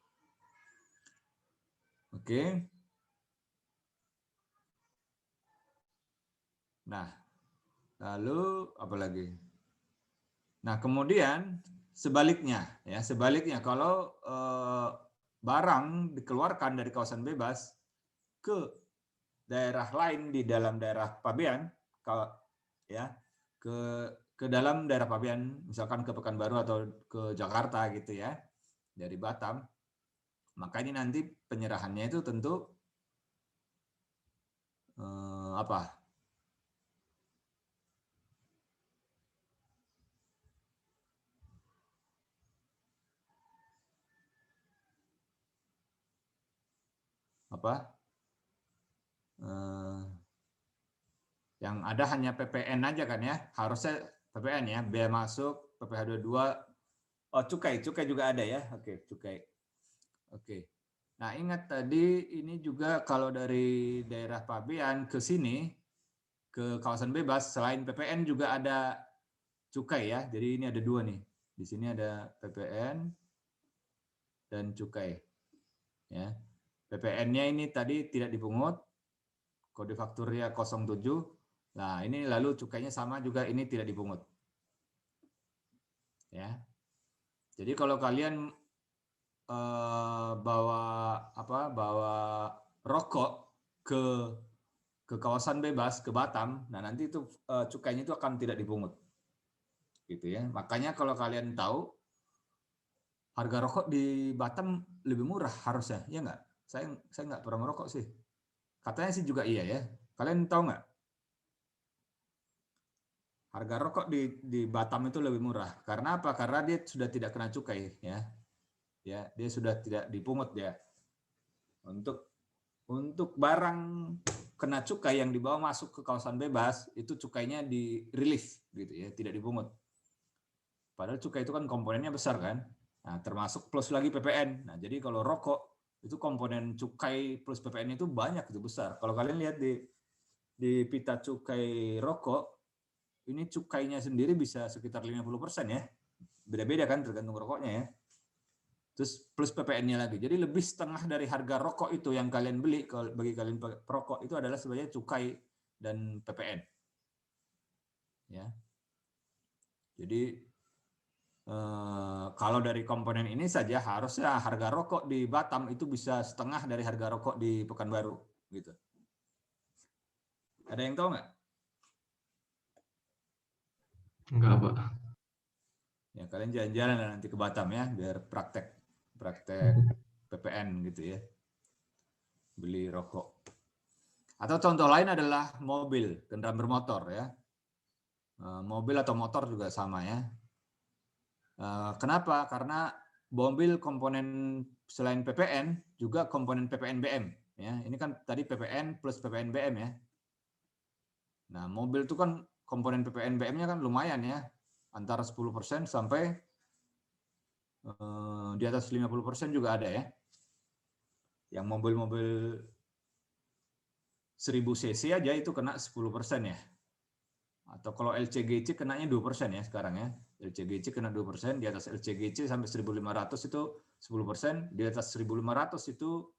Oke. Nah, lalu apa lagi? Nah, kemudian sebaliknya ya, sebaliknya kalau barang dikeluarkan dari kawasan bebas ke daerah lain di dalam daerah pabean, kalau ya ke dalam daerah pabean, misalkan ke Pekanbaru atau ke Jakarta gitu ya, dari Batam, maka ini nanti penyerahannya itu tentu apa? Yang ada hanya PPN aja kan ya, harusnya PPN ya, bea masuk, PPh 22, oh cukai juga ada ya, oke cukai, oke. Nah ingat tadi ini juga kalau dari daerah pabean ke sini, ke kawasan bebas, selain PPN juga ada cukai ya, jadi ini ada 2 nih, di sini ada PPN dan cukai, ya. PPN-nya ini tadi tidak dipungut, kode fakturnya 07. Nah, ini lalu cukainya sama juga, ini tidak dipungut. Ya. Jadi kalau kalian bawa rokok ke kawasan bebas, ke Batam, nah nanti itu cukainya itu akan tidak dipungut. Gitu ya. Makanya kalau kalian tahu harga rokok di Batam lebih murah harusnya, ya nggak? Saya nggak pernah merokok sih. Katanya sih juga iya ya. Kalian tahu nggak? Harga rokok di Batam itu lebih murah. Karena apa? Karena dia sudah tidak kena cukai ya. Ya, dia sudah tidak dipungut ya. Untuk barang kena cukai yang dibawa masuk ke kawasan bebas, itu cukainya di relief gitu ya, tidak dipungut. Padahal cukai itu kan komponennya besar kan. Nah, termasuk plus lagi PPN. Nah, jadi kalau rokok itu komponen cukai plus PPN itu banyak, itu besar. Kalau kalian lihat di pita cukai rokok, ini cukainya sendiri bisa sekitar 50% ya. Beda-beda kan tergantung rokoknya ya. terus plus PPN-nya lagi. Jadi lebih setengah dari harga rokok itu yang kalian beli, bagi kalian perokok itu adalah sebenarnya cukai dan PPN. Ya. Jadi kalau dari komponen ini saja harusnya harga rokok di Batam itu bisa setengah dari harga rokok di Pekanbaru, gitu. Ada yang tahu nggak? Enggak, Pak. Ya kalian jalan-jalan nanti ke Batam ya, biar praktek PPN gitu ya, beli rokok. Atau contoh lain adalah mobil, kendaraan bermotor ya, mobil atau motor juga sama ya. Kenapa? Karena mobil komponen selain PPN juga komponen PPN BM ya. Ini kan tadi PPN plus PPN BM ya. Nah, mobil itu kan komponen PPN BM-nya kan lumayan ya, antara 10% sampai di atas 50% juga ada ya. Yang mobil-mobil 1000 cc aja itu kena 10% ya. Atau kalau LCGC kenanya 2% ya sekarang ya. LCGC kena 2%, di atas LCGC sampai 1500 itu 10%, di atas 1500 itu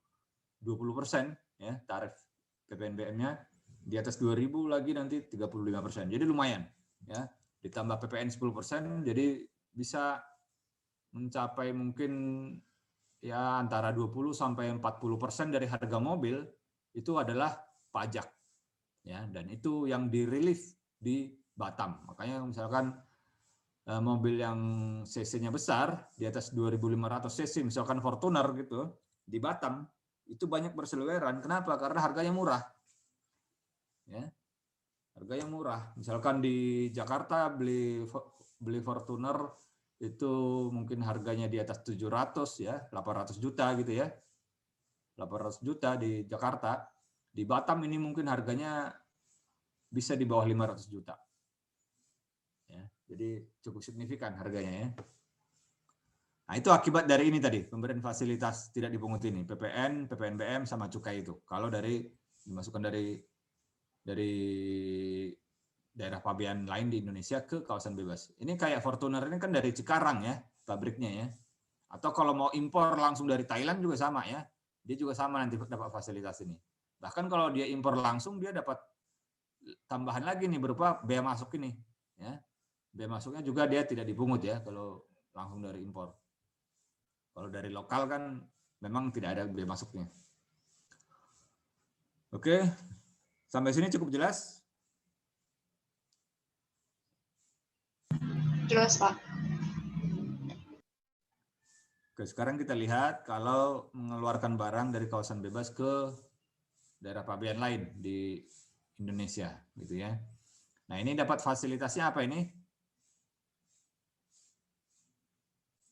20% ya tarif PPNBM-nya, di atas 2000 lagi nanti 35%. Jadi lumayan ya. Ditambah PPN 10%, jadi bisa mencapai mungkin ya antara 20 sampai 40% dari harga mobil itu adalah pajak ya, dan itu yang dirilis di Batam. Makanya misalkan mobil yang cc-nya besar di atas 2500 cc, misalkan Fortuner gitu, di Batam itu banyak berseliweran. Kenapa? Karena harganya murah. Ya. Harganya murah. Misalkan di Jakarta beli Fortuner itu mungkin harganya di atas 700 ya, 800 juta gitu ya. 800 juta di Jakarta. Di Batam ini mungkin harganya bisa di bawah 500 juta. Ya, jadi cukup signifikan harganya ya. Nah, itu akibat dari ini tadi, pemberian fasilitas tidak dipungut ini, PPN, PPNBM sama cukai itu. Kalau dimasukkan dari daerah pabean lain di Indonesia ke kawasan bebas. Ini kayak Fortuner ini kan dari Cikarang ya, pabriknya ya. Atau kalau mau impor langsung dari Thailand juga sama ya. Dia juga sama nanti dapat fasilitas ini. Bahkan kalau dia impor langsung dia dapat tambahan lagi nih berupa bea masuk ini ya. Bea masuknya juga dia tidak dipungut ya kalau langsung dari impor. Kalau dari lokal kan memang tidak ada bea masuknya. Oke, sampai sini cukup jelas? Jelas, Pak. Oke, sekarang kita lihat kalau mengeluarkan barang dari kawasan bebas ke daerah pabean lain di Indonesia, gitu ya. Nah, ini dapat fasilitasnya apa ini?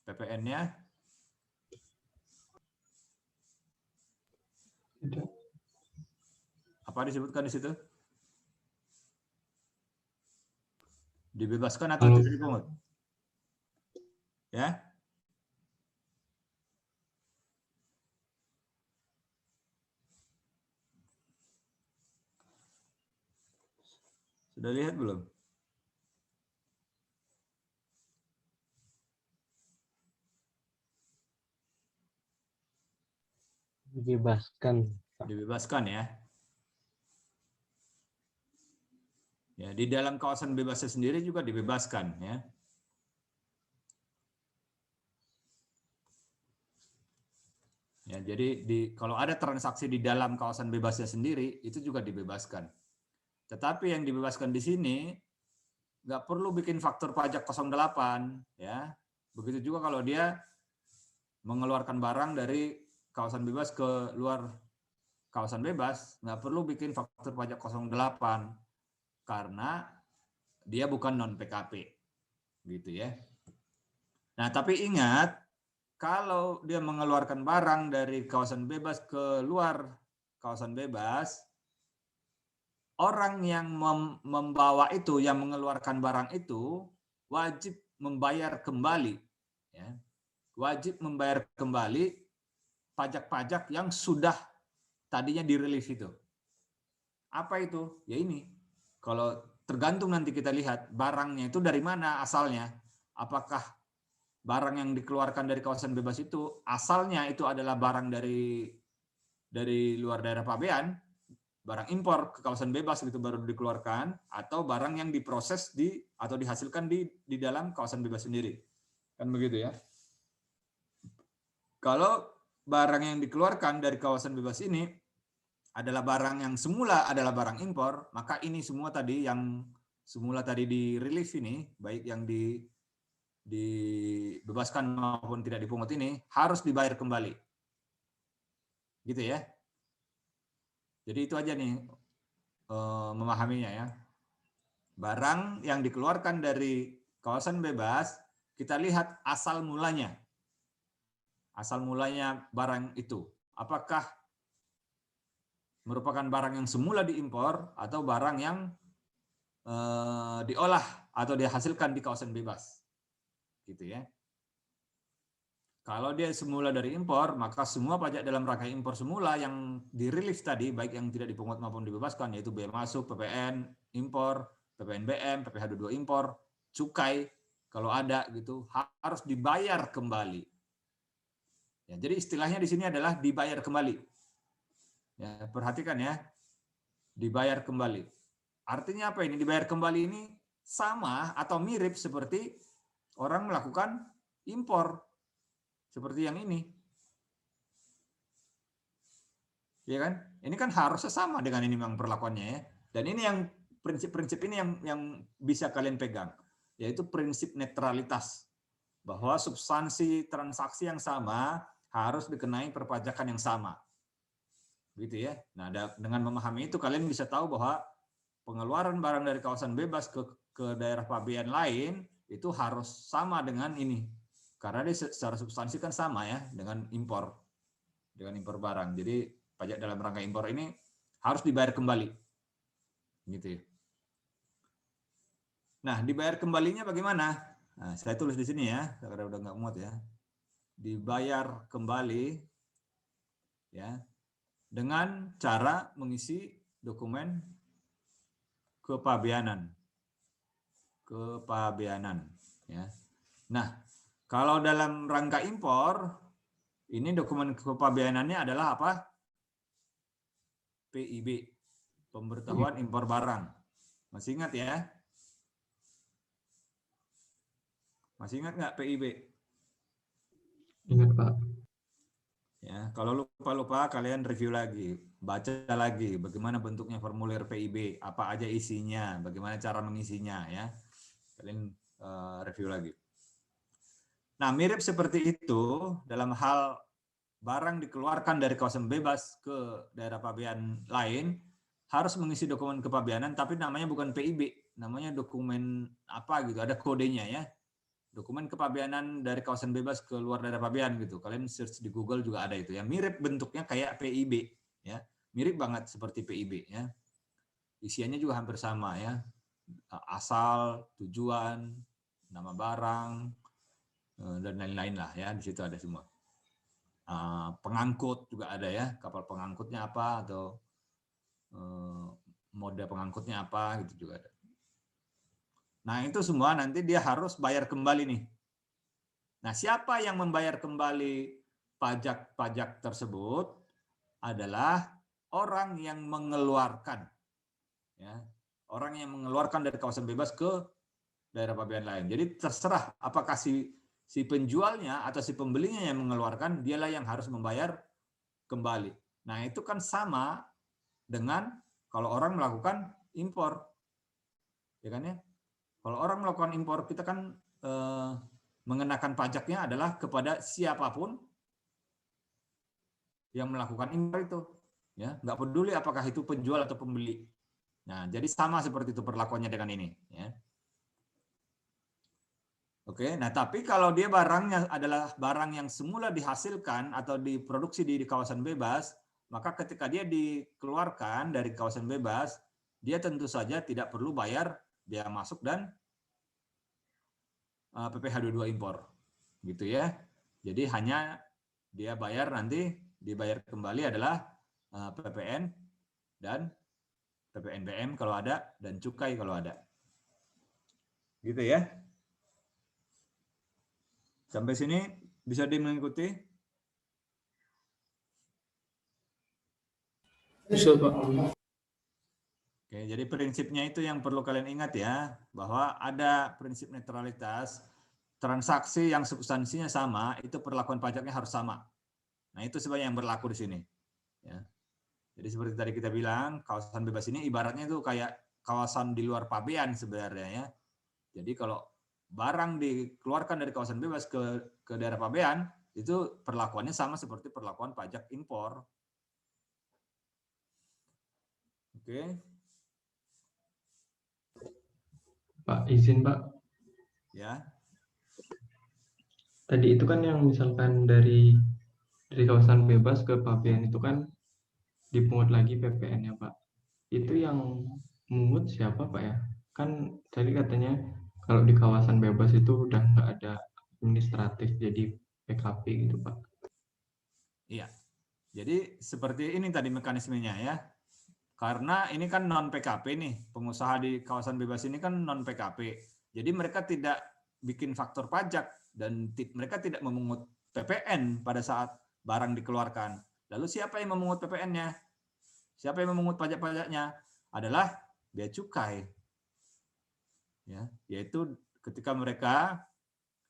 PPN-nya? Tidak. Apa disebutkan di situ? Dibebaskan atau tidak dipungut? Ya? Sudah lihat belum? Dibebaskan. Dibebaskan ya. Ya, di dalam kawasan bebasnya sendiri juga dibebaskan ya. Ya, jadi kalau ada transaksi di dalam kawasan bebasnya sendiri itu juga dibebaskan. Tetapi yang dibebaskan di sini nggak perlu bikin faktur pajak 08 ya. Begitu juga kalau dia mengeluarkan barang dari kawasan bebas ke luar kawasan bebas, nggak perlu bikin faktur pajak 08 karena dia bukan non PKP, gitu ya. Nah, tapi ingat kalau dia mengeluarkan barang dari kawasan bebas ke luar kawasan bebas, orang yang membawa itu, yang mengeluarkan barang itu wajib membayar kembali, ya. Wajib membayar kembali pajak-pajak yang sudah tadinya dirilis itu. Apa itu? Ya ini. Kalau tergantung nanti kita lihat barangnya itu dari mana asalnya. Apakah barang yang dikeluarkan dari kawasan bebas itu asalnya itu adalah barang dari luar daerah pabean, barang impor ke kawasan bebas gitu baru dikeluarkan, atau barang yang diproses atau dihasilkan di dalam kawasan bebas sendiri. Kan begitu ya. Kalau barang yang dikeluarkan dari kawasan bebas ini adalah barang yang semula adalah barang impor, maka ini semua tadi yang semula tadi di relief ini, baik yang dibebaskan maupun tidak dipungut ini, harus dibayar kembali. Gitu ya. Jadi itu aja nih memahaminya ya. Barang yang dikeluarkan dari kawasan bebas, kita lihat asal mulanya. Asal mulanya barang itu. Apakah merupakan barang yang semula diimpor atau barang yang diolah atau dihasilkan di kawasan bebas. Gitu ya. Kalau dia semula dari impor, maka semua pajak dalam rangka impor semula yang di-relief tadi, baik yang tidak dipungut maupun dibebaskan, yaitu bea masuk, PPN impor, PPNBM, PPh 22 impor, cukai, kalau ada gitu, harus dibayar kembali. Ya, jadi istilahnya di sini adalah dibayar kembali. Ya, perhatikan ya, dibayar kembali. Artinya apa ini? Dibayar kembali ini sama atau mirip seperti orang melakukan impor. Seperti yang ini. Ya kan? Ini kan harusnya sama dengan ini memang perlakuannya ya. Dan ini yang prinsip-prinsip ini yang bisa kalian pegang. Yaitu prinsip netralitas. Bahwa substansi transaksi yang sama harus dikenai perpajakan yang sama. Gitu ya. Nah, dengan memahami itu kalian bisa tahu bahwa pengeluaran barang dari kawasan bebas ke daerah pabean lain itu harus sama dengan ini. Karena dia secara substansi kan sama ya dengan impor barang. Jadi pajak dalam rangka impor ini harus dibayar kembali. Gitu ya. Nah, dibayar kembalinya bagaimana? Nah, saya tulis di sini ya, karena udah nggak muat ya. Dibayar kembali ya dengan cara mengisi dokumen kepabeanan ya. Nah, kalau dalam rangka impor ini dokumen kepabeanannya adalah apa? PIB, pemberitahuan impor barang. Masih ingat ya? Masih ingat nggak PIB? Ingat Pak. Ya, kalau lupa-lupa kalian review lagi, baca lagi bagaimana bentuknya formulir PIB, apa aja isinya, bagaimana cara mengisinya ya. Kalian review lagi. Nah, mirip seperti itu dalam hal barang dikeluarkan dari kawasan bebas ke daerah pabean lain harus mengisi dokumen kepabeanan, tapi namanya bukan PIB, namanya dokumen apa gitu, ada kodenya ya. Dokumen kepabeanan dari kawasan bebas ke luar daerah pabean gitu. Kalian search di Google juga ada itu ya. Mirip bentuknya kayak PIB ya. Mirip banget seperti PIB ya. Isiannya juga hampir sama ya. Asal, tujuan, nama barang dan lain-lain lah ya. Di situ ada semua. Pengangkut juga ada ya. Kapal pengangkutnya apa atau mode pengangkutnya apa gitu juga ada. Nah, itu semua nanti dia harus bayar kembali nih. Nah, siapa yang membayar kembali pajak-pajak tersebut adalah orang yang mengeluarkan. Ya, orang yang mengeluarkan dari kawasan bebas ke daerah pabean lain. Jadi terserah apakah si penjualnya atau si pembelinya yang mengeluarkan, dialah yang harus membayar kembali. Nah, itu kan sama dengan kalau orang melakukan impor. Ya kan ya? Kalau orang melakukan impor, kita kan mengenakan pajaknya adalah kepada siapapun yang melakukan impor itu. Ya, nggak peduli apakah itu penjual atau pembeli. Nah, jadi sama seperti itu perlakuannya dengan ini. Ya. Oke, nah tapi kalau dia barangnya adalah barang yang semula dihasilkan atau diproduksi di kawasan bebas, maka ketika dia dikeluarkan dari kawasan bebas, dia tentu saja tidak perlu bayar biaya masuk dan PPh 22 impor. Gitu ya. Jadi hanya dia bayar nanti dibayar kembali adalah PPN dan PPNBM kalau ada dan cukai kalau ada. Gitu ya. Sampai sini bisa mengikuti? Bisa, Pak. Oke, jadi prinsipnya itu yang perlu kalian ingat ya, bahwa ada prinsip netralitas, transaksi yang substansinya sama, itu perlakuan pajaknya harus sama. Nah, itu sebenarnya yang berlaku di sini. Ya. Jadi seperti tadi kita bilang, kawasan bebas ini ibaratnya itu kayak kawasan di luar pabean sebenarnya ya. Jadi kalau barang dikeluarkan dari kawasan bebas ke daerah pabean, itu perlakuannya sama seperti perlakuan pajak impor. Oke. Pak, izin Pak. Ya. Tadi itu kan yang misalkan dari kawasan bebas ke pabean itu kan dipungut lagi PPN-nya Pak. Itu yang mungut siapa Pak ya? Kan tadi katanya kalau di kawasan bebas itu udah nggak ada administratif jadi PKP gitu Pak. Iya. Jadi seperti ini tadi mekanismenya ya. Karena ini kan non PKP nih, pengusaha di kawasan bebas ini kan non PKP. Jadi mereka tidak bikin faktor pajak dan mereka tidak memungut PPN pada saat barang dikeluarkan. Lalu siapa yang memungut PPN-nya? Siapa yang memungut pajak-pajaknya? Adalah bea cukai. Ya, yaitu ketika mereka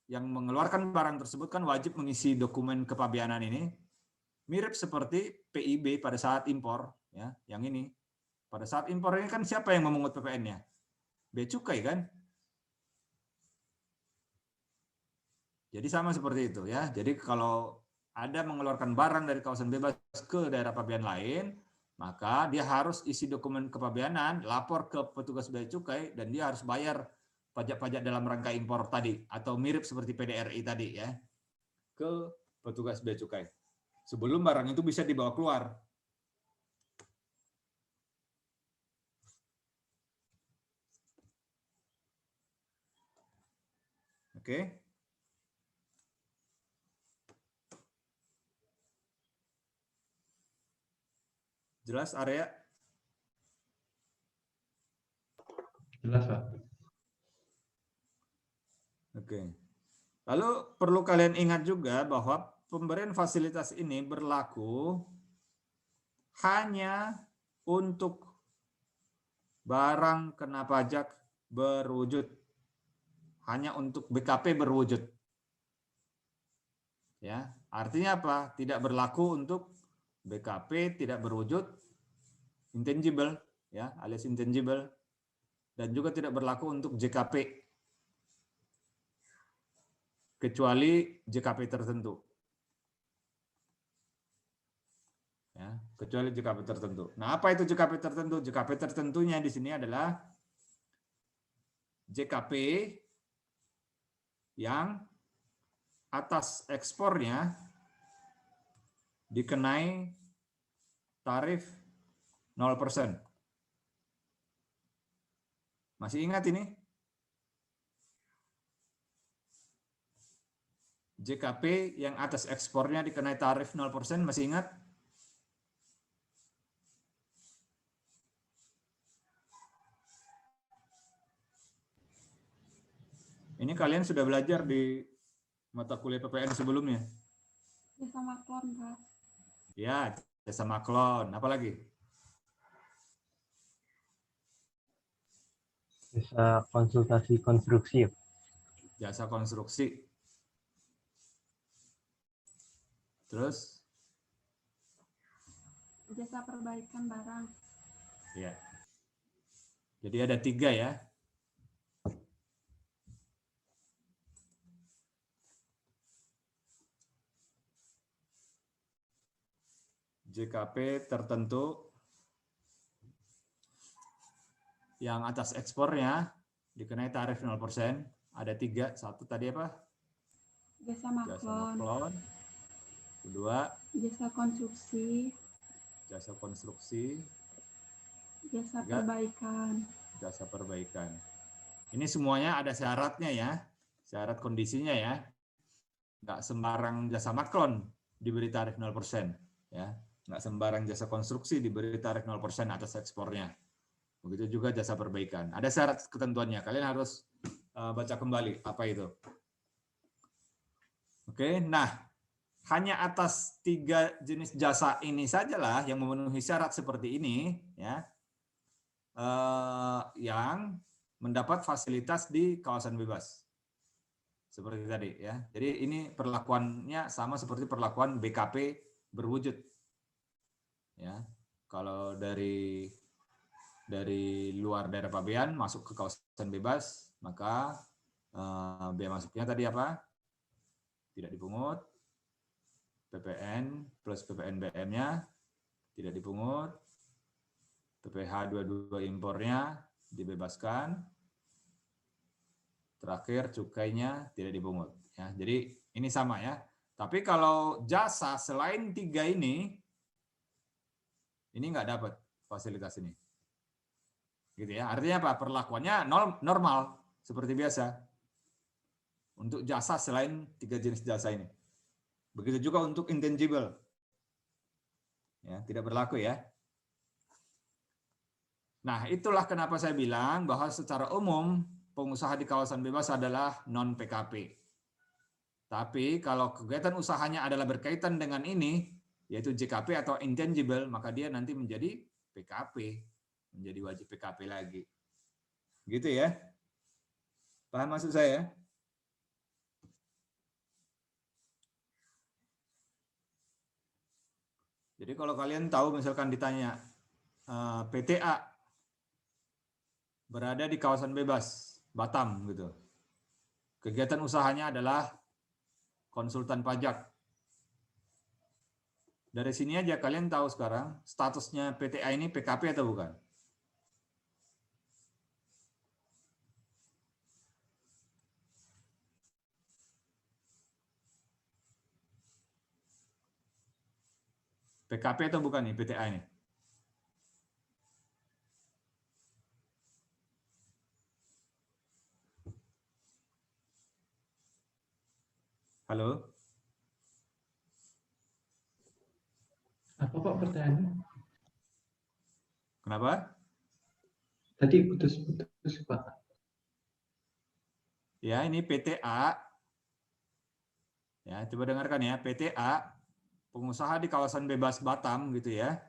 yang mengeluarkan barang tersebut kan wajib mengisi dokumen kepabeanan ini, mirip seperti PIB pada saat impor, ya, yang ini. Pada saat impor ini kan siapa yang memungut PPN-nya? Bea cukai kan? Jadi sama seperti itu ya. Jadi kalau ada mengeluarkan barang dari kawasan bebas ke daerah pabean lain, maka dia harus isi dokumen kepabeanan, lapor ke petugas bea cukai, dan dia harus bayar pajak-pajak dalam rangka impor tadi, atau mirip seperti PDRI tadi ya, ke petugas bea cukai. Sebelum barang itu bisa dibawa keluar. Oke. Jelas area? Jelas Pak. Oke. Lalu perlu kalian ingat juga bahwa pemberian fasilitas ini berlaku hanya untuk barang kena pajak berwujud. Hanya untuk BKP berwujud. Ya, artinya apa? Tidak berlaku untuk BKP tidak berwujud intangible, ya, alias intangible, dan juga tidak berlaku untuk JKP, kecuali JKP tertentu. Ya, kecuali JKP tertentu. Nah, apa itu JKP tertentu? JKP tertentunya di sini adalah JKP yang atas ekspornya dikenai tarif 0%. Masih ingat ini? JKP yang atas ekspornya dikenai tarif 0%, masih ingat? Ini kalian sudah belajar di mata kuliah PPN sebelumnya? Jasa maklon, Pak. Ya, jasa maklon. Apa lagi? Bisa konsultasi konstruksi. Jasa konstruksi. Terus? Jasa perbaikan barang. Ya. Jadi ada 3 ya. JKP tertentu yang atas ekspornya dikenai tarif 0%. Ada 3. Satu tadi apa? Jasa Jasa maklon. maklon. Kedua, Jasa konstruksi. jasa konstruksi. Jasa 3, perbaikan. jasa perbaikan. Ini semuanya ada syaratnya ya. Syarat kondisinya ya. Nggak sembarang jasa maklon diberi tarif 0%. Ya. Nggak sembarang jasa konstruksi diberi tarif 0% atas ekspornya. Begitu juga jasa perbaikan. Ada syarat ketentuannya. Kalian harus baca kembali apa itu. Oke, nah hanya atas 3 jenis jasa ini sajalah yang memenuhi syarat seperti ini, ya, yang mendapat fasilitas di kawasan bebas. Seperti tadi, ya. Jadi ini perlakuannya sama seperti perlakuan BKP berwujud. Ya, kalau dari luar daerah pabean masuk ke kawasan bebas, maka biaya masuknya tadi apa? Tidak dipungut. PPN plus PPNBM-nya tidak dipungut. PPh 22 impornya dibebaskan. Terakhir cukainya tidak dipungut. Ya, jadi ini sama ya. Tapi kalau jasa selain 3 ini nggak dapat fasilitas ini. Gitu ya. Artinya apa? Perlakuannya normal seperti biasa. Untuk jasa selain 3 jenis jasa ini. Begitu juga untuk intangible. Ya, tidak berlaku ya. Nah, itulah kenapa saya bilang bahwa secara umum pengusaha di kawasan bebas adalah non-PKP. Tapi kalau kegiatan usahanya adalah berkaitan dengan ini, yaitu JKP atau intangible, maka dia nanti menjadi PKP, menjadi wajib PKP lagi. Gitu ya. Paham maksud saya? Jadi kalau kalian tahu misalkan ditanya PTA berada di kawasan bebas Batam gitu. Kegiatan usahanya adalah konsultan pajak. Dari sini aja kalian tahu sekarang statusnya PTA ini PKP atau bukan? PKP atau bukan nih PTA ini? Halo? Apa Pak pertanyaannya? Kenapa? Tadi putus-putus Pak. Ya, ini PTA. Ya, coba dengarkan ya, PTA, pengusaha di kawasan bebas Batam gitu ya.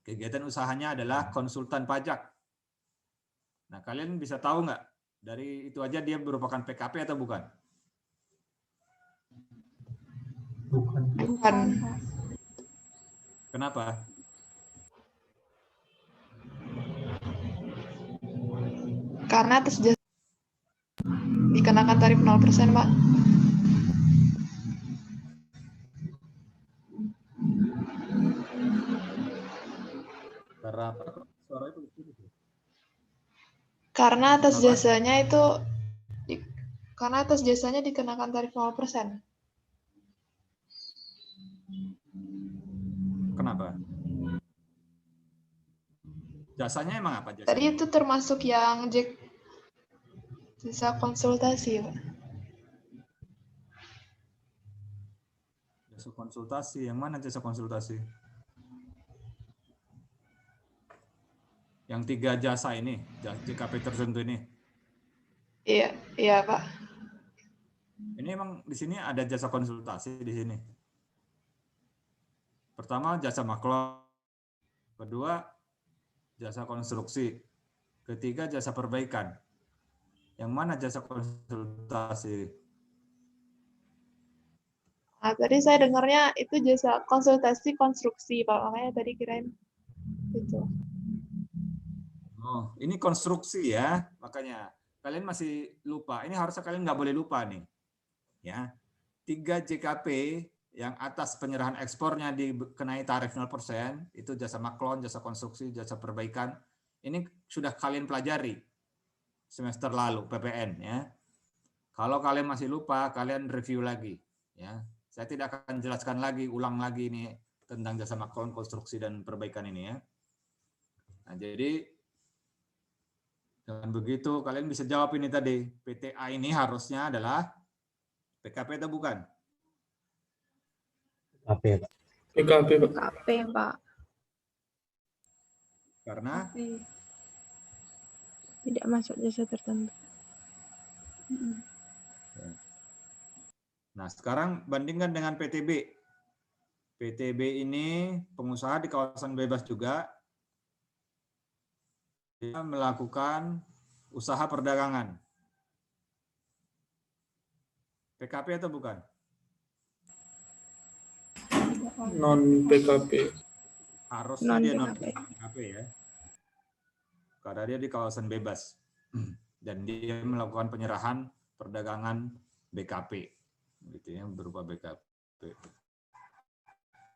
Kegiatan usahanya adalah konsultan pajak. Nah, kalian bisa tahu nggak dari itu aja dia merupakan PKP atau bukan? Bukan. Bukan. Pak. Kenapa? Karena atas jasa dikenakan tarif 0%, Pak. Karena apa? Suara itu Karena atas Kenapa? jasanya itu karena atas jasanya dikenakan tarif 0%. Kenapa? Jasanya emang apa jasanya? Tadi itu termasuk yang jasa konsultasi, Pak. Jasa konsultasi. Yang mana jasa konsultasi? Yang 3 jasa ini, JKP tertentu ini. Iya, iya, Pak. Ini emang di sini ada jasa konsultasi di sini. Pertama jasa maklon, kedua jasa konstruksi, ketiga jasa perbaikan. Yang mana jasa konsultasi? Nah, tadi saya dengarnya itu jasa konsultasi konstruksi, Pak. Makanya tadi kirain itu. Oh, ini konstruksi ya, makanya kalian masih lupa. Ini harusnya kalian nggak boleh lupa nih. Ya, 3 JKP yang atas penyerahan ekspornya dikenai tarif 0%, itu jasa maklon, jasa konstruksi, jasa perbaikan. Ini sudah kalian pelajari semester lalu PPN ya. Kalau kalian masih lupa, kalian review lagi ya. Saya tidak akan jelaskan lagi, ulang lagi ini tentang jasa maklon, konstruksi dan perbaikan ini ya. Nah, jadi dengan begitu kalian bisa jawab ini tadi, PTA ini harusnya adalah PKP atau bukan? PKP, Pak. PKP, Pak. KP, Pak. Karena Oke. Tidak masuk jasa tertentu. Mm-mm. Nah, sekarang bandingkan dengan PTB. PTB ini pengusaha di kawasan bebas juga. Dia melakukan usaha perdagangan. PKP atau bukan? Non PKP. Harusnya dia non Non-PKP. PKP ya. Karena dia di kawasan bebas. Dan dia melakukan penyerahan perdagangan BKP. Gitu ya, berupa BKP.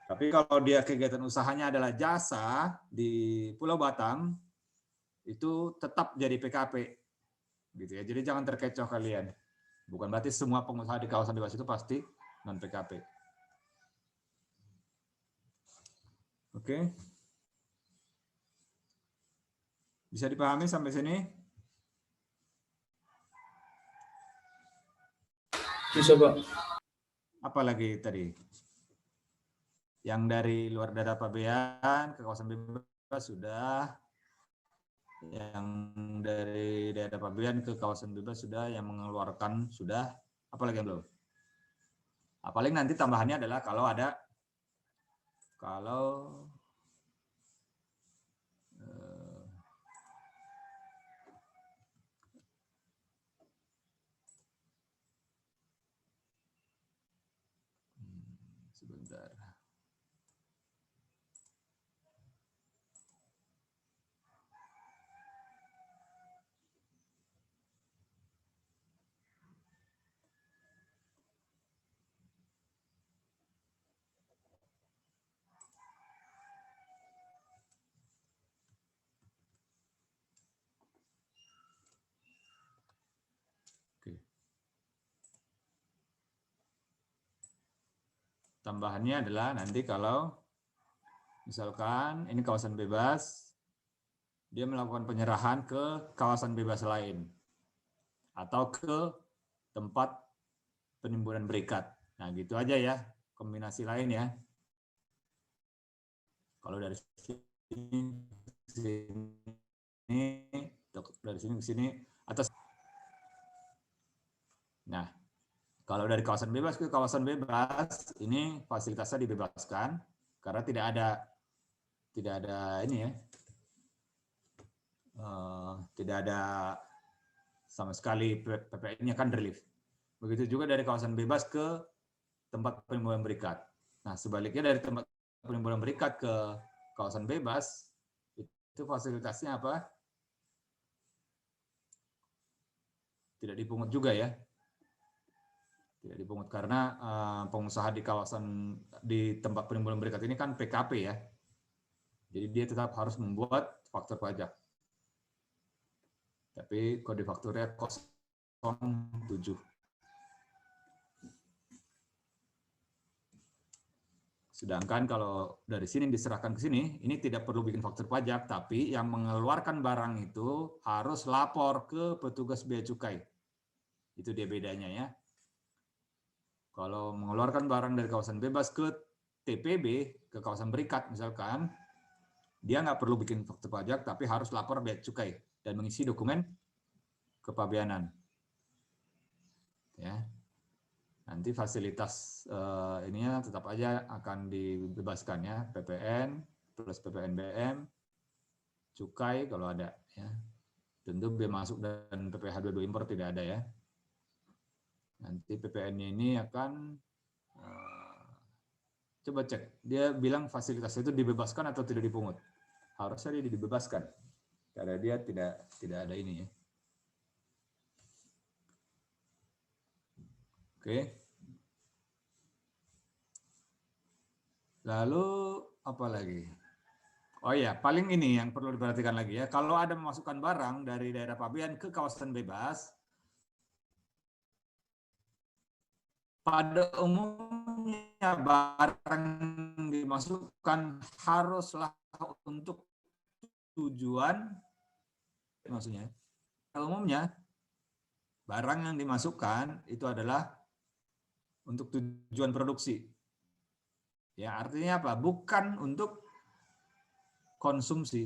Tapi kalau dia kegiatan usahanya adalah jasa di Pulau Batam, itu tetap jadi PKP. Gitu ya. Jadi jangan terkecoh kalian. Bukan berarti semua pengusaha di kawasan bebas itu pasti non PKP. Oke. Bisa dipahami sampai sini? Bisa, Pak. Apa lagi tadi? Yang dari luar daerah pabean ke kawasan bebas sudah. Yang dari daerah pabean ke kawasan bebas sudah. Yang mengeluarkan sudah. Apa lagi yang belum? Paling nanti tambahannya adalah kalau ada sebentar. Oke. Tambahannya adalah nanti kalau misalkan ini kawasan bebas, dia melakukan penyerahan ke kawasan bebas lain atau ke tempat penimbunan berikat. Nah, gitu aja ya, kombinasi lain ya. Kalau dari sini dari sini ke sini atas. Nah, kalau dari kawasan bebas ke kawasan bebas, ini fasilitasnya dibebaskan karena tidak ada ini ya, tidak ada sama sekali PPN-nya kan relief. Begitu juga dari kawasan bebas ke tempat penimbunan berikat. Nah, sebaliknya dari tempat penimbunan berikat ke kawasan bebas, itu fasilitasnya apa? Tidak dipungut juga ya. Tidak dipungut karena pengusaha di kawasan di tempat penimbunan berikat ini kan PKP ya. Jadi dia tetap harus membuat faktur pajak. Tapi kode fakturnya 07. Sedangkan kalau dari sini diserahkan ke sini, ini tidak perlu bikin faktur pajak, tapi yang mengeluarkan barang itu harus lapor ke petugas bea cukai. Itu dia bedanya ya. Kalau mengeluarkan barang dari kawasan bebas ke TPB, ke kawasan berikat misalkan, dia nggak perlu bikin faktur pajak, tapi harus lapor bea cukai dan mengisi dokumen kepabeanan. Ya. Nanti fasilitas ininya tetap aja akan dibebaskan ya, PPN plus PPNBM, cukai kalau ada ya. Tentu bea masuk dan PPh 22 impor tidak ada ya. Nanti PPN-nya ini akan coba cek, dia bilang fasilitas itu dibebaskan atau tidak dipungut. Harusnya dia dibebaskan karena dia tidak ada ini ya. Oke. Lalu apa lagi? Oh ya, paling ini yang perlu diperhatikan lagi ya. Kalau ada memasukkan barang dari daerah pabean ke kawasan bebas, pada umumnya barang dimasukkan haruslah untuk tujuan, maksudnya, umumnya barang yang dimasukkan itu adalah untuk tujuan produksi. Ya, artinya apa? Bukan untuk konsumsi.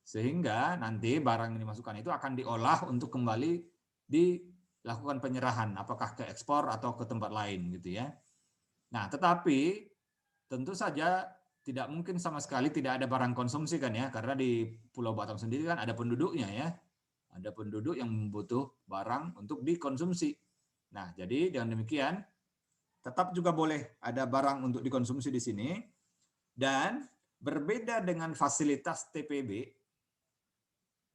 Sehingga nanti barang yang dimasukkan itu akan diolah untuk kembali lakukan penyerahan, apakah ke ekspor atau ke tempat lain gitu ya. Nah, tetapi tentu saja tidak mungkin sama sekali tidak ada barang konsumsi kan ya, karena di Pulau Batam sendiri kan ada penduduknya ya. Ada penduduk yang butuh barang untuk dikonsumsi. Nah, jadi dengan demikian tetap juga boleh ada barang untuk dikonsumsi di sini, dan berbeda dengan fasilitas TPB,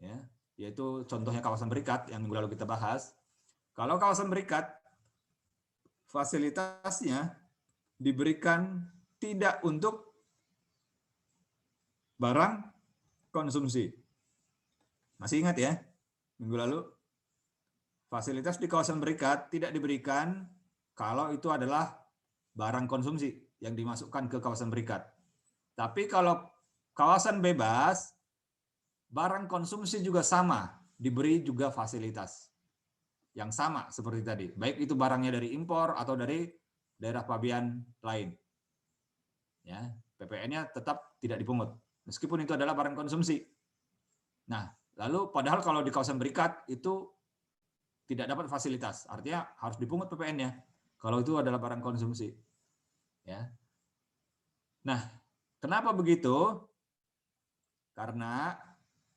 ya, yaitu contohnya kawasan berikat yang minggu lalu kita bahas. Kalau kawasan berikat, fasilitasnya diberikan tidak untuk barang konsumsi. Masih ingat ya, minggu lalu? Fasilitas di kawasan berikat tidak diberikan kalau itu adalah barang konsumsi yang dimasukkan ke kawasan berikat. Tapi kalau kawasan bebas, barang konsumsi juga sama, diberi juga fasilitas yang sama seperti tadi. Baik itu barangnya dari impor atau dari daerah pabean lain. Ya, PPN-nya tetap tidak dipungut, meskipun itu adalah barang konsumsi. Nah, lalu padahal kalau di kawasan berikat itu tidak dapat fasilitas, artinya harus dipungut PPN-nya kalau itu adalah barang konsumsi. Ya. Nah, kenapa begitu? Karena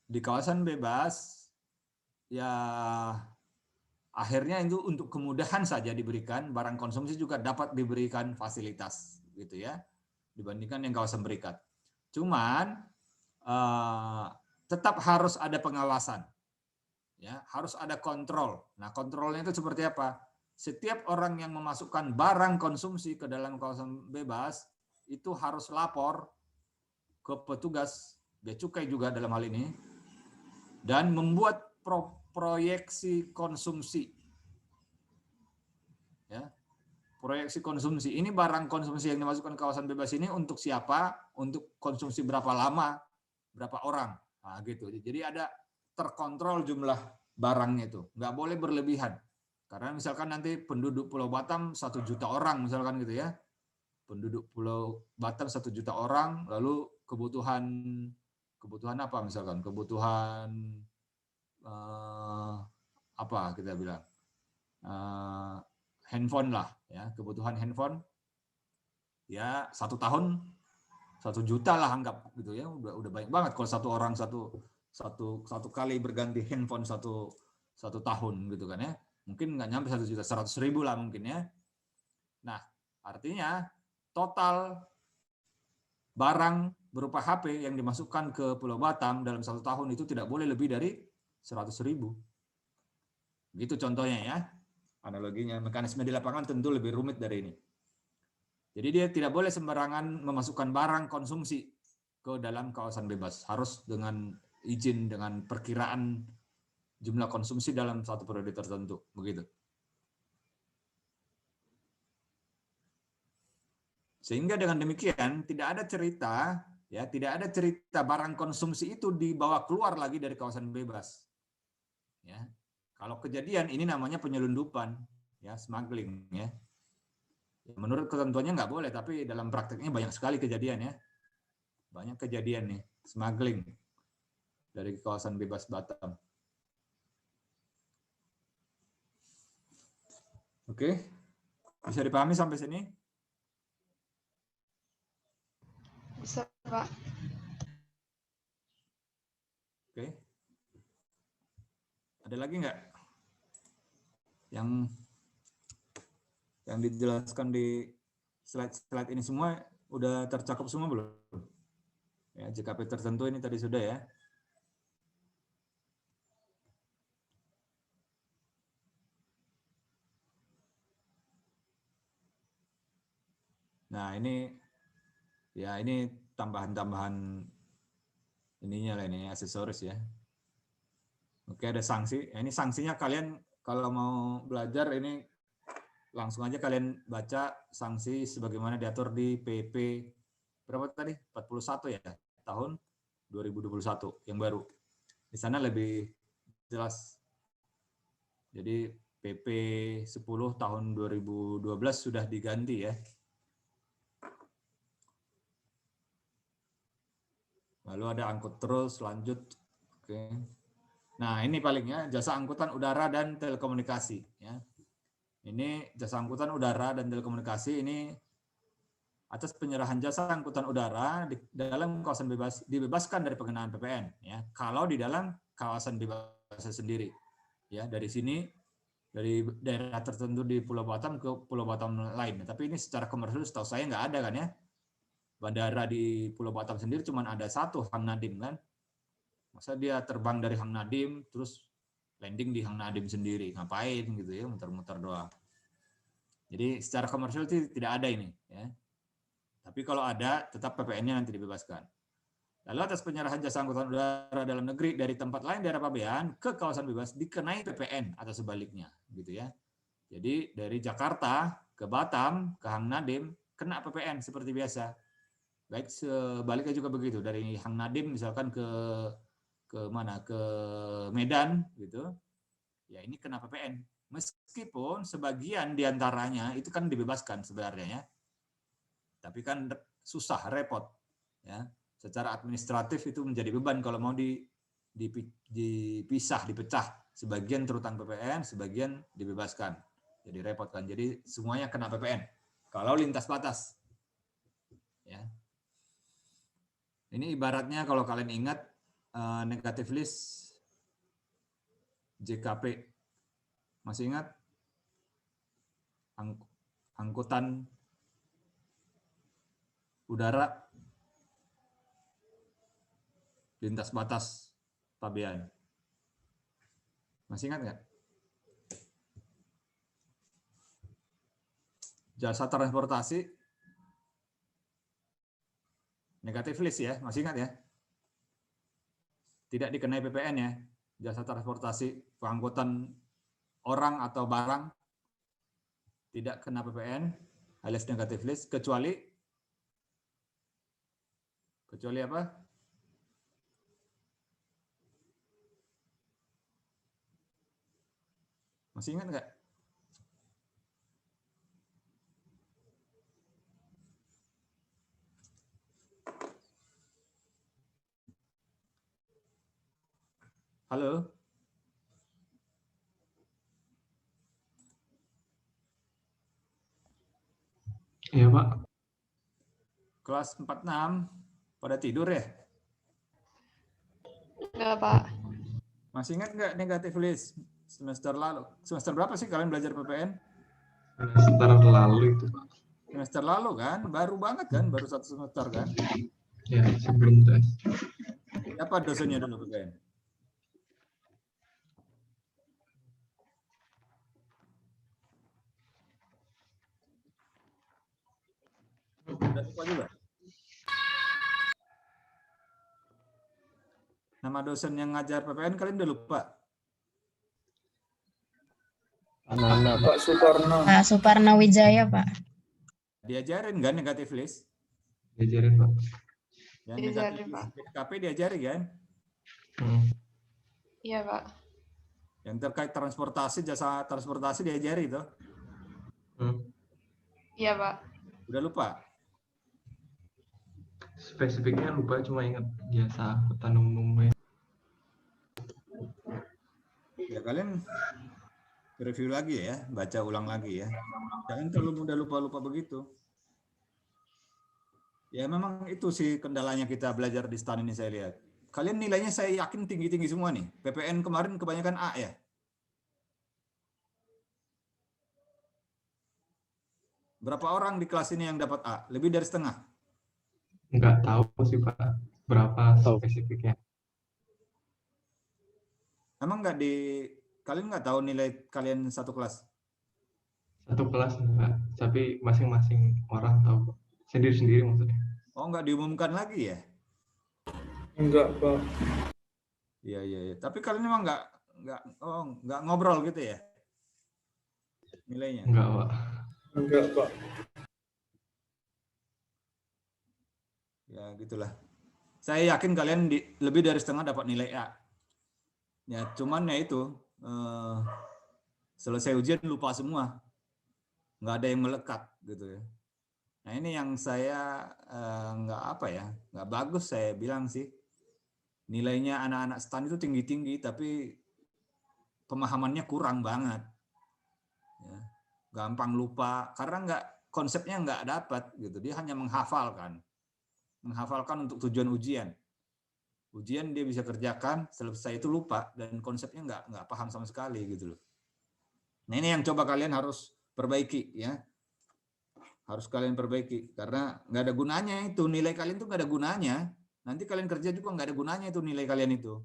di kawasan bebas ya akhirnya itu untuk kemudahan saja diberikan, barang konsumsi juga dapat diberikan fasilitas gitu ya, dibandingkan yang kawasan berikat. Cuman tetap harus ada pengawasan. Ya, harus ada kontrol. Nah, kontrolnya itu seperti apa? Setiap orang yang memasukkan barang konsumsi ke dalam kawasan bebas itu harus lapor ke petugas bea cukai juga dalam hal ini, dan membuat proyeksi konsumsi. Ya, proyeksi konsumsi. Ini barang konsumsi yang dimasukkan ke kawasan bebas ini untuk siapa? Untuk konsumsi berapa lama? Berapa orang? Nah, gitu. Jadi ada terkontrol jumlah barangnya itu, nggak boleh berlebihan. Karena misalkan nanti penduduk Pulau Batam 1 juta orang misalkan gitu ya, penduduk Pulau Batam 1 juta orang, lalu kebutuhan apa misalkan, kebutuhan apa kita bilang, handphone lah ya, kebutuhan handphone ya 1 tahun 1 juta lah anggap gitu ya, udah banyak banget kalau satu orang satu kali berganti handphone satu tahun gitu kan ya, mungkin nggak nyampe 1 juta, 100.000 lah mungkin ya. Nah, artinya total barang berupa HP yang dimasukkan ke Pulau Batam dalam 1 tahun itu tidak boleh lebih dari 100.000. Gitu contohnya ya, analoginya. Mekanisme di lapangan tentu lebih rumit dari ini. Jadi dia tidak boleh sembarangan memasukkan barang konsumsi ke dalam kawasan bebas, harus dengan izin, dengan perkiraan jumlah konsumsi dalam satu periode tertentu, begitu. Sehingga dengan demikian tidak ada cerita barang konsumsi itu dibawa keluar lagi dari kawasan bebas. Ya. Kalau kejadian ini namanya penyelundupan, ya, smuggling ya. Menurut ketentuannya nggak boleh, tapi dalam prakteknya banyak sekali kejadian ya. Banyak kejadian nih, smuggling dari kawasan bebas Batam. Oke, bisa dipahami sampai sini? Bisa, Pak. Oke. Ada lagi nggak yang dijelaskan di slide ini semua udah tercakup semua belum? Ya, JKP tertentu ini tadi sudah ya. Nah, ini tambahan-tambahan ininya lah, ini aksesoris ya. Oke, ada sanksi. Ini sanksinya kalian kalau mau belajar ini langsung aja kalian baca sanksi sebagaimana diatur di PP berapa tadi? 41 ya, tahun 2021 yang baru. Di sana lebih jelas. Jadi PP 10 tahun 2012 sudah diganti ya. Lalu ada angkut terus, lanjut. Oke. Nah, ini palingnya jasa angkutan udara dan telekomunikasi. Ya. Ini jasa angkutan udara dan telekomunikasi ini atas penyerahan jasa angkutan udara di dalam kawasan bebas dibebaskan dari pengenaan PPN. Ya, kalau di dalam kawasan bebas sendiri. Ya, dari sini dari daerah tertentu di Pulau Batam ke Pulau Batam lain. Tapi ini secara komersial setahu saya nggak ada kan ya. Bandara di Pulau Batam sendiri cuma ada satu, Hang Nadim kan. Masa dia terbang dari Hang Nadim terus landing di Hang Nadim sendiri, ngapain gitu ya, muter-muter doang. Jadi secara komersial tidak ada ini ya. Tapi kalau ada tetap PPN-nya nanti dibebaskan. Lalu atas penyerahan jasa angkutan udara dalam negeri dari tempat lain daerah pabean ke kawasan bebas dikenai PPN atau sebaliknya gitu ya. Jadi dari Jakarta ke Batam ke Hang Nadim kena PPN seperti biasa. Baik sebaliknya juga begitu, dari Hang Nadim misalkan ke mana, ke Medan gitu, ya ini kena PPN. Meskipun sebagian diantaranya itu kan dibebaskan sebenarnya ya, tapi kan susah, repot ya. Secara administratif itu menjadi beban kalau mau dipisah, dipecah, sebagian terutang PPN, sebagian dibebaskan. Jadi repot kan. Jadi semuanya kena PPN. Kalau lintas batas, ya. Ini ibaratnya kalau kalian ingat negatif list JKP. Masih ingat? Angkutan udara lintas batas pabean. Masih ingat nggak? Jasa transportasi negatif list ya, masih ingat ya? Tidak dikenai PPN ya, jasa transportasi pengangkutan orang atau barang tidak kena PPN alias negatif list kecuali apa? Masih ingat nggak? Halo? Iya, Pak. Kelas 46 pada tidur ya? Enggak, Pak. Masih ingat nggak negatif list semester lalu? Semester berapa sih kalian belajar PPN? Semester lalu itu, Pak. Semester lalu kan? Baru banget kan? Baru 1 semester kan? Ya, sebelum tes. Siapa dosennya dulu PPN? Udah lupa juga? Nama dosen yang ngajar PPN kalian udah lupa? Nana, Pak. Pak Suparno. Pak Suparno Wijaya, Pak. Diajarin nggak negatif list? Diajarin, Pak. Yang Diajarin, negatif Pak. list JKP diajari kan? Iya, Pak. Yang terkait transportasi, jasa transportasi diajari itu? Iya, Pak. Udah lupa? Spesifiknya lupa, cuma ingat jasa angkutan umum. Ya kalian review lagi ya, baca ulang lagi ya. Jangan terlalu mudah lupa-lupa begitu. Ya memang itu sih kendalanya kita belajar di STAN ini saya lihat. Kalian nilainya saya yakin tinggi-tinggi semua nih. PPN kemarin kebanyakan A ya. Berapa orang di kelas ini yang dapat A? Lebih dari setengah? Nggak tahu sih, Pak, berapa spesifiknya. Emang kalian nggak tahu nilai kalian satu kelas? Satu kelas enggak, tapi masing-masing orang tahu, sendiri-sendiri maksudnya. Oh, nggak diumumkan lagi ya? Enggak, Pak. Iya. Tapi kalian memang nggak ngobrol gitu ya? Nilainya? Enggak, Pak. Enggak, Pak. Ya gitulah. Saya yakin kalian lebih dari setengah dapat nilai A. Ya cuman ya itu selesai ujian lupa semua, nggak ada yang melekat gitu ya. Nah ini yang saya nggak bagus saya bilang sih. nilainya anak-anak STAN itu tinggi-tinggi, tapi pemahamannya kurang banget. Ya, gampang lupa, karena konsepnya nggak dapat gitu. Dia hanya menghafalkan untuk tujuan ujian. Ujian dia bisa kerjakan, selesai itu lupa dan konsepnya nggak paham sama sekali gitu loh. Nah ini yang coba kalian harus perbaiki ya. Harus kalian perbaiki karena nggak ada gunanya itu, nilai kalian tuh nggak ada gunanya. Nanti kalian kerja juga nggak ada gunanya itu nilai kalian itu.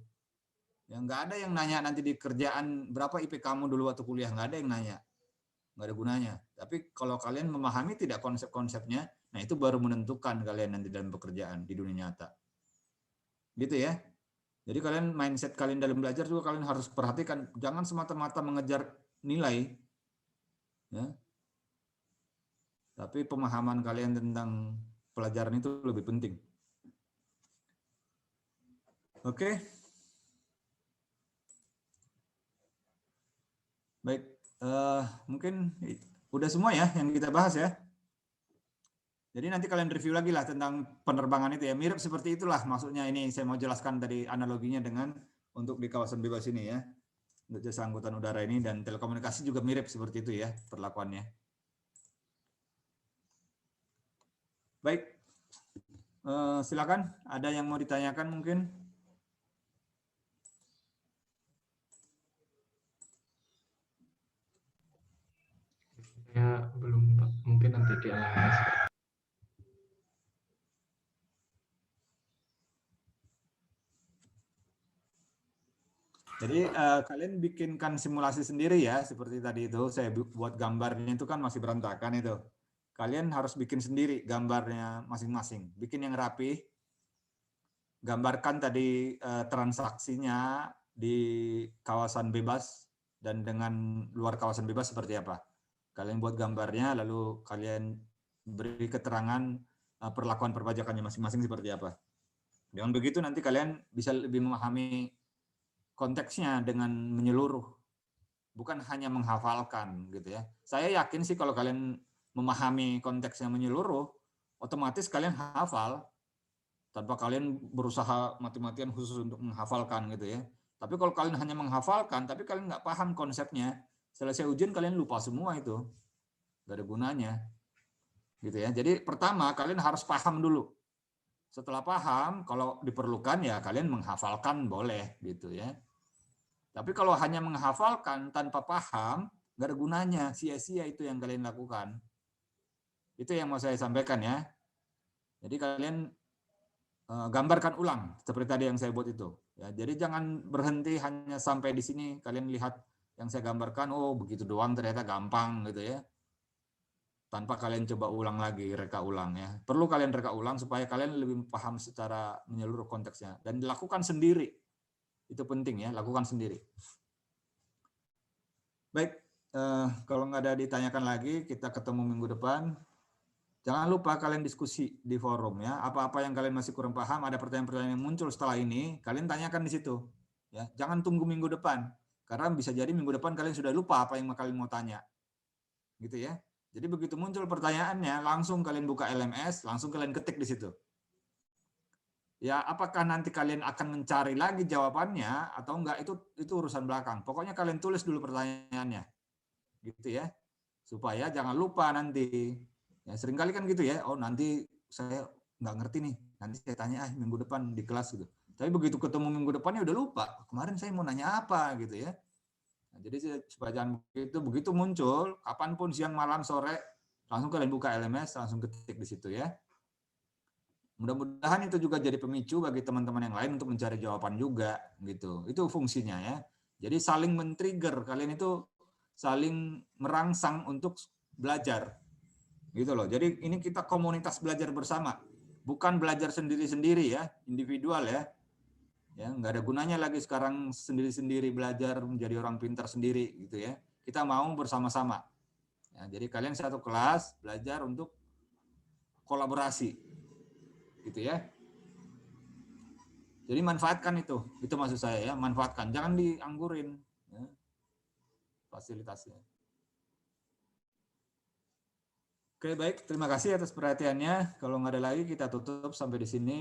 Ya nggak ada yang nanya nanti di kerjaan berapa IP kamu dulu waktu kuliah, nggak ada yang nanya. Nggak ada gunanya. Tapi kalau kalian memahami tidak konsep-konsepnya, nah itu baru menentukan kalian nanti dalam pekerjaan di dunia nyata. Gitu ya. Jadi kalian mindset kalian dalam belajar juga kalian harus perhatikan, jangan semata-mata mengejar nilai, ya. Tapi pemahaman kalian tentang pelajaran itu lebih penting. Oke. Baik, mungkin udah semua ya yang kita bahas ya. Jadi nanti kalian review lagi lah tentang penerbangan itu ya. Mirip seperti itulah maksudnya ini saya mau jelaskan dari analoginya dengan untuk di kawasan bebas ini ya. Untuk jasa angkutan udara ini dan telekomunikasi juga mirip seperti itu ya perlakuannya. Baik, silakan ada yang mau ditanyakan mungkin. Ya belum Pak, mungkin nanti di LMS. Jadi kalian bikinkan simulasi sendiri ya, seperti tadi itu saya buat gambarnya itu kan masih berantakan itu. Kalian harus bikin sendiri gambarnya masing-masing, bikin yang rapi. Gambarkan tadi transaksinya di kawasan bebas dan dengan luar kawasan bebas seperti apa. Kalian buat gambarnya, lalu kalian beri keterangan perlakuan perpajakannya masing-masing seperti apa. Dengan begitu nanti kalian bisa lebih memahami konteksnya dengan menyeluruh, bukan hanya menghafalkan gitu ya. Saya yakin sih kalau kalian memahami konteksnya menyeluruh, otomatis kalian hafal tanpa kalian berusaha mati-matian khusus untuk menghafalkan gitu ya. Tapi kalau kalian hanya menghafalkan, tapi kalian nggak paham konsepnya, selesai ujian kalian lupa semua itu, nggak ada gunanya, gitu ya. Jadi pertama kalian harus paham dulu. Setelah paham, kalau diperlukan ya kalian menghafalkan boleh gitu ya. Tapi kalau hanya menghafalkan tanpa paham, nggak ada gunanya, sia-sia itu yang kalian lakukan. Itu yang mau saya sampaikan ya. Jadi kalian gambarkan ulang seperti tadi yang saya buat itu. Ya, jadi jangan berhenti hanya sampai di sini. Kalian lihat yang saya gambarkan, oh begitu doang ternyata gampang gitu ya. Tanpa kalian coba ulang lagi, reka ulang ya. Perlu kalian reka ulang supaya kalian lebih paham secara menyeluruh konteksnya. Dan dilakukan sendiri. Itu penting ya, lakukan sendiri. Baik, kalau nggak ada ditanyakan lagi, kita ketemu minggu depan. Jangan lupa kalian diskusi di forum ya. Apa-apa yang kalian masih kurang paham, ada pertanyaan-pertanyaan yang muncul setelah ini, kalian tanyakan di situ. Ya, jangan tunggu minggu depan. Karena bisa jadi minggu depan kalian sudah lupa apa yang kalian mau tanya. Gitu ya. Jadi begitu muncul pertanyaannya, langsung kalian buka LMS, langsung kalian ketik di situ. Ya, apakah nanti kalian akan mencari lagi jawabannya atau enggak, itu urusan belakang. Pokoknya kalian tulis dulu pertanyaannya. Gitu ya. Supaya jangan lupa nanti. Ya, seringkali kan gitu ya. Oh, nanti saya nggak ngerti nih. Nanti saya tanya minggu depan di kelas gitu. Tapi begitu ketemu minggu depannya udah lupa. Kemarin saya mau nanya apa gitu ya. Nah, jadi supaya jangan begitu muncul, kapanpun siang, malam, sore, langsung kalian buka LMS, langsung ketik di situ ya. Mudah-mudahan itu juga jadi pemicu bagi teman-teman yang lain untuk mencari jawaban juga gitu. Itu fungsinya ya. Jadi saling men-trigger, kalian itu saling merangsang untuk belajar. Gitu loh. Jadi ini kita komunitas belajar bersama. Bukan belajar sendiri-sendiri ya, individual ya. Ya, nggak ada gunanya lagi sekarang sendiri-sendiri belajar menjadi orang pintar sendiri gitu ya. Kita mau bersama-sama. Ya, jadi kalian satu kelas belajar untuk kolaborasi. Gitu ya. Jadi manfaatkan itu maksud saya ya, manfaatkan, jangan dianggurin ya, fasilitasnya. Oke baik, terima kasih atas perhatiannya. Kalau nggak ada lagi kita tutup sampai di sini.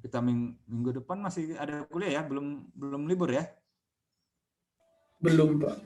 Kita minggu depan masih ada kuliah ya, belum libur ya? Belum, Pak.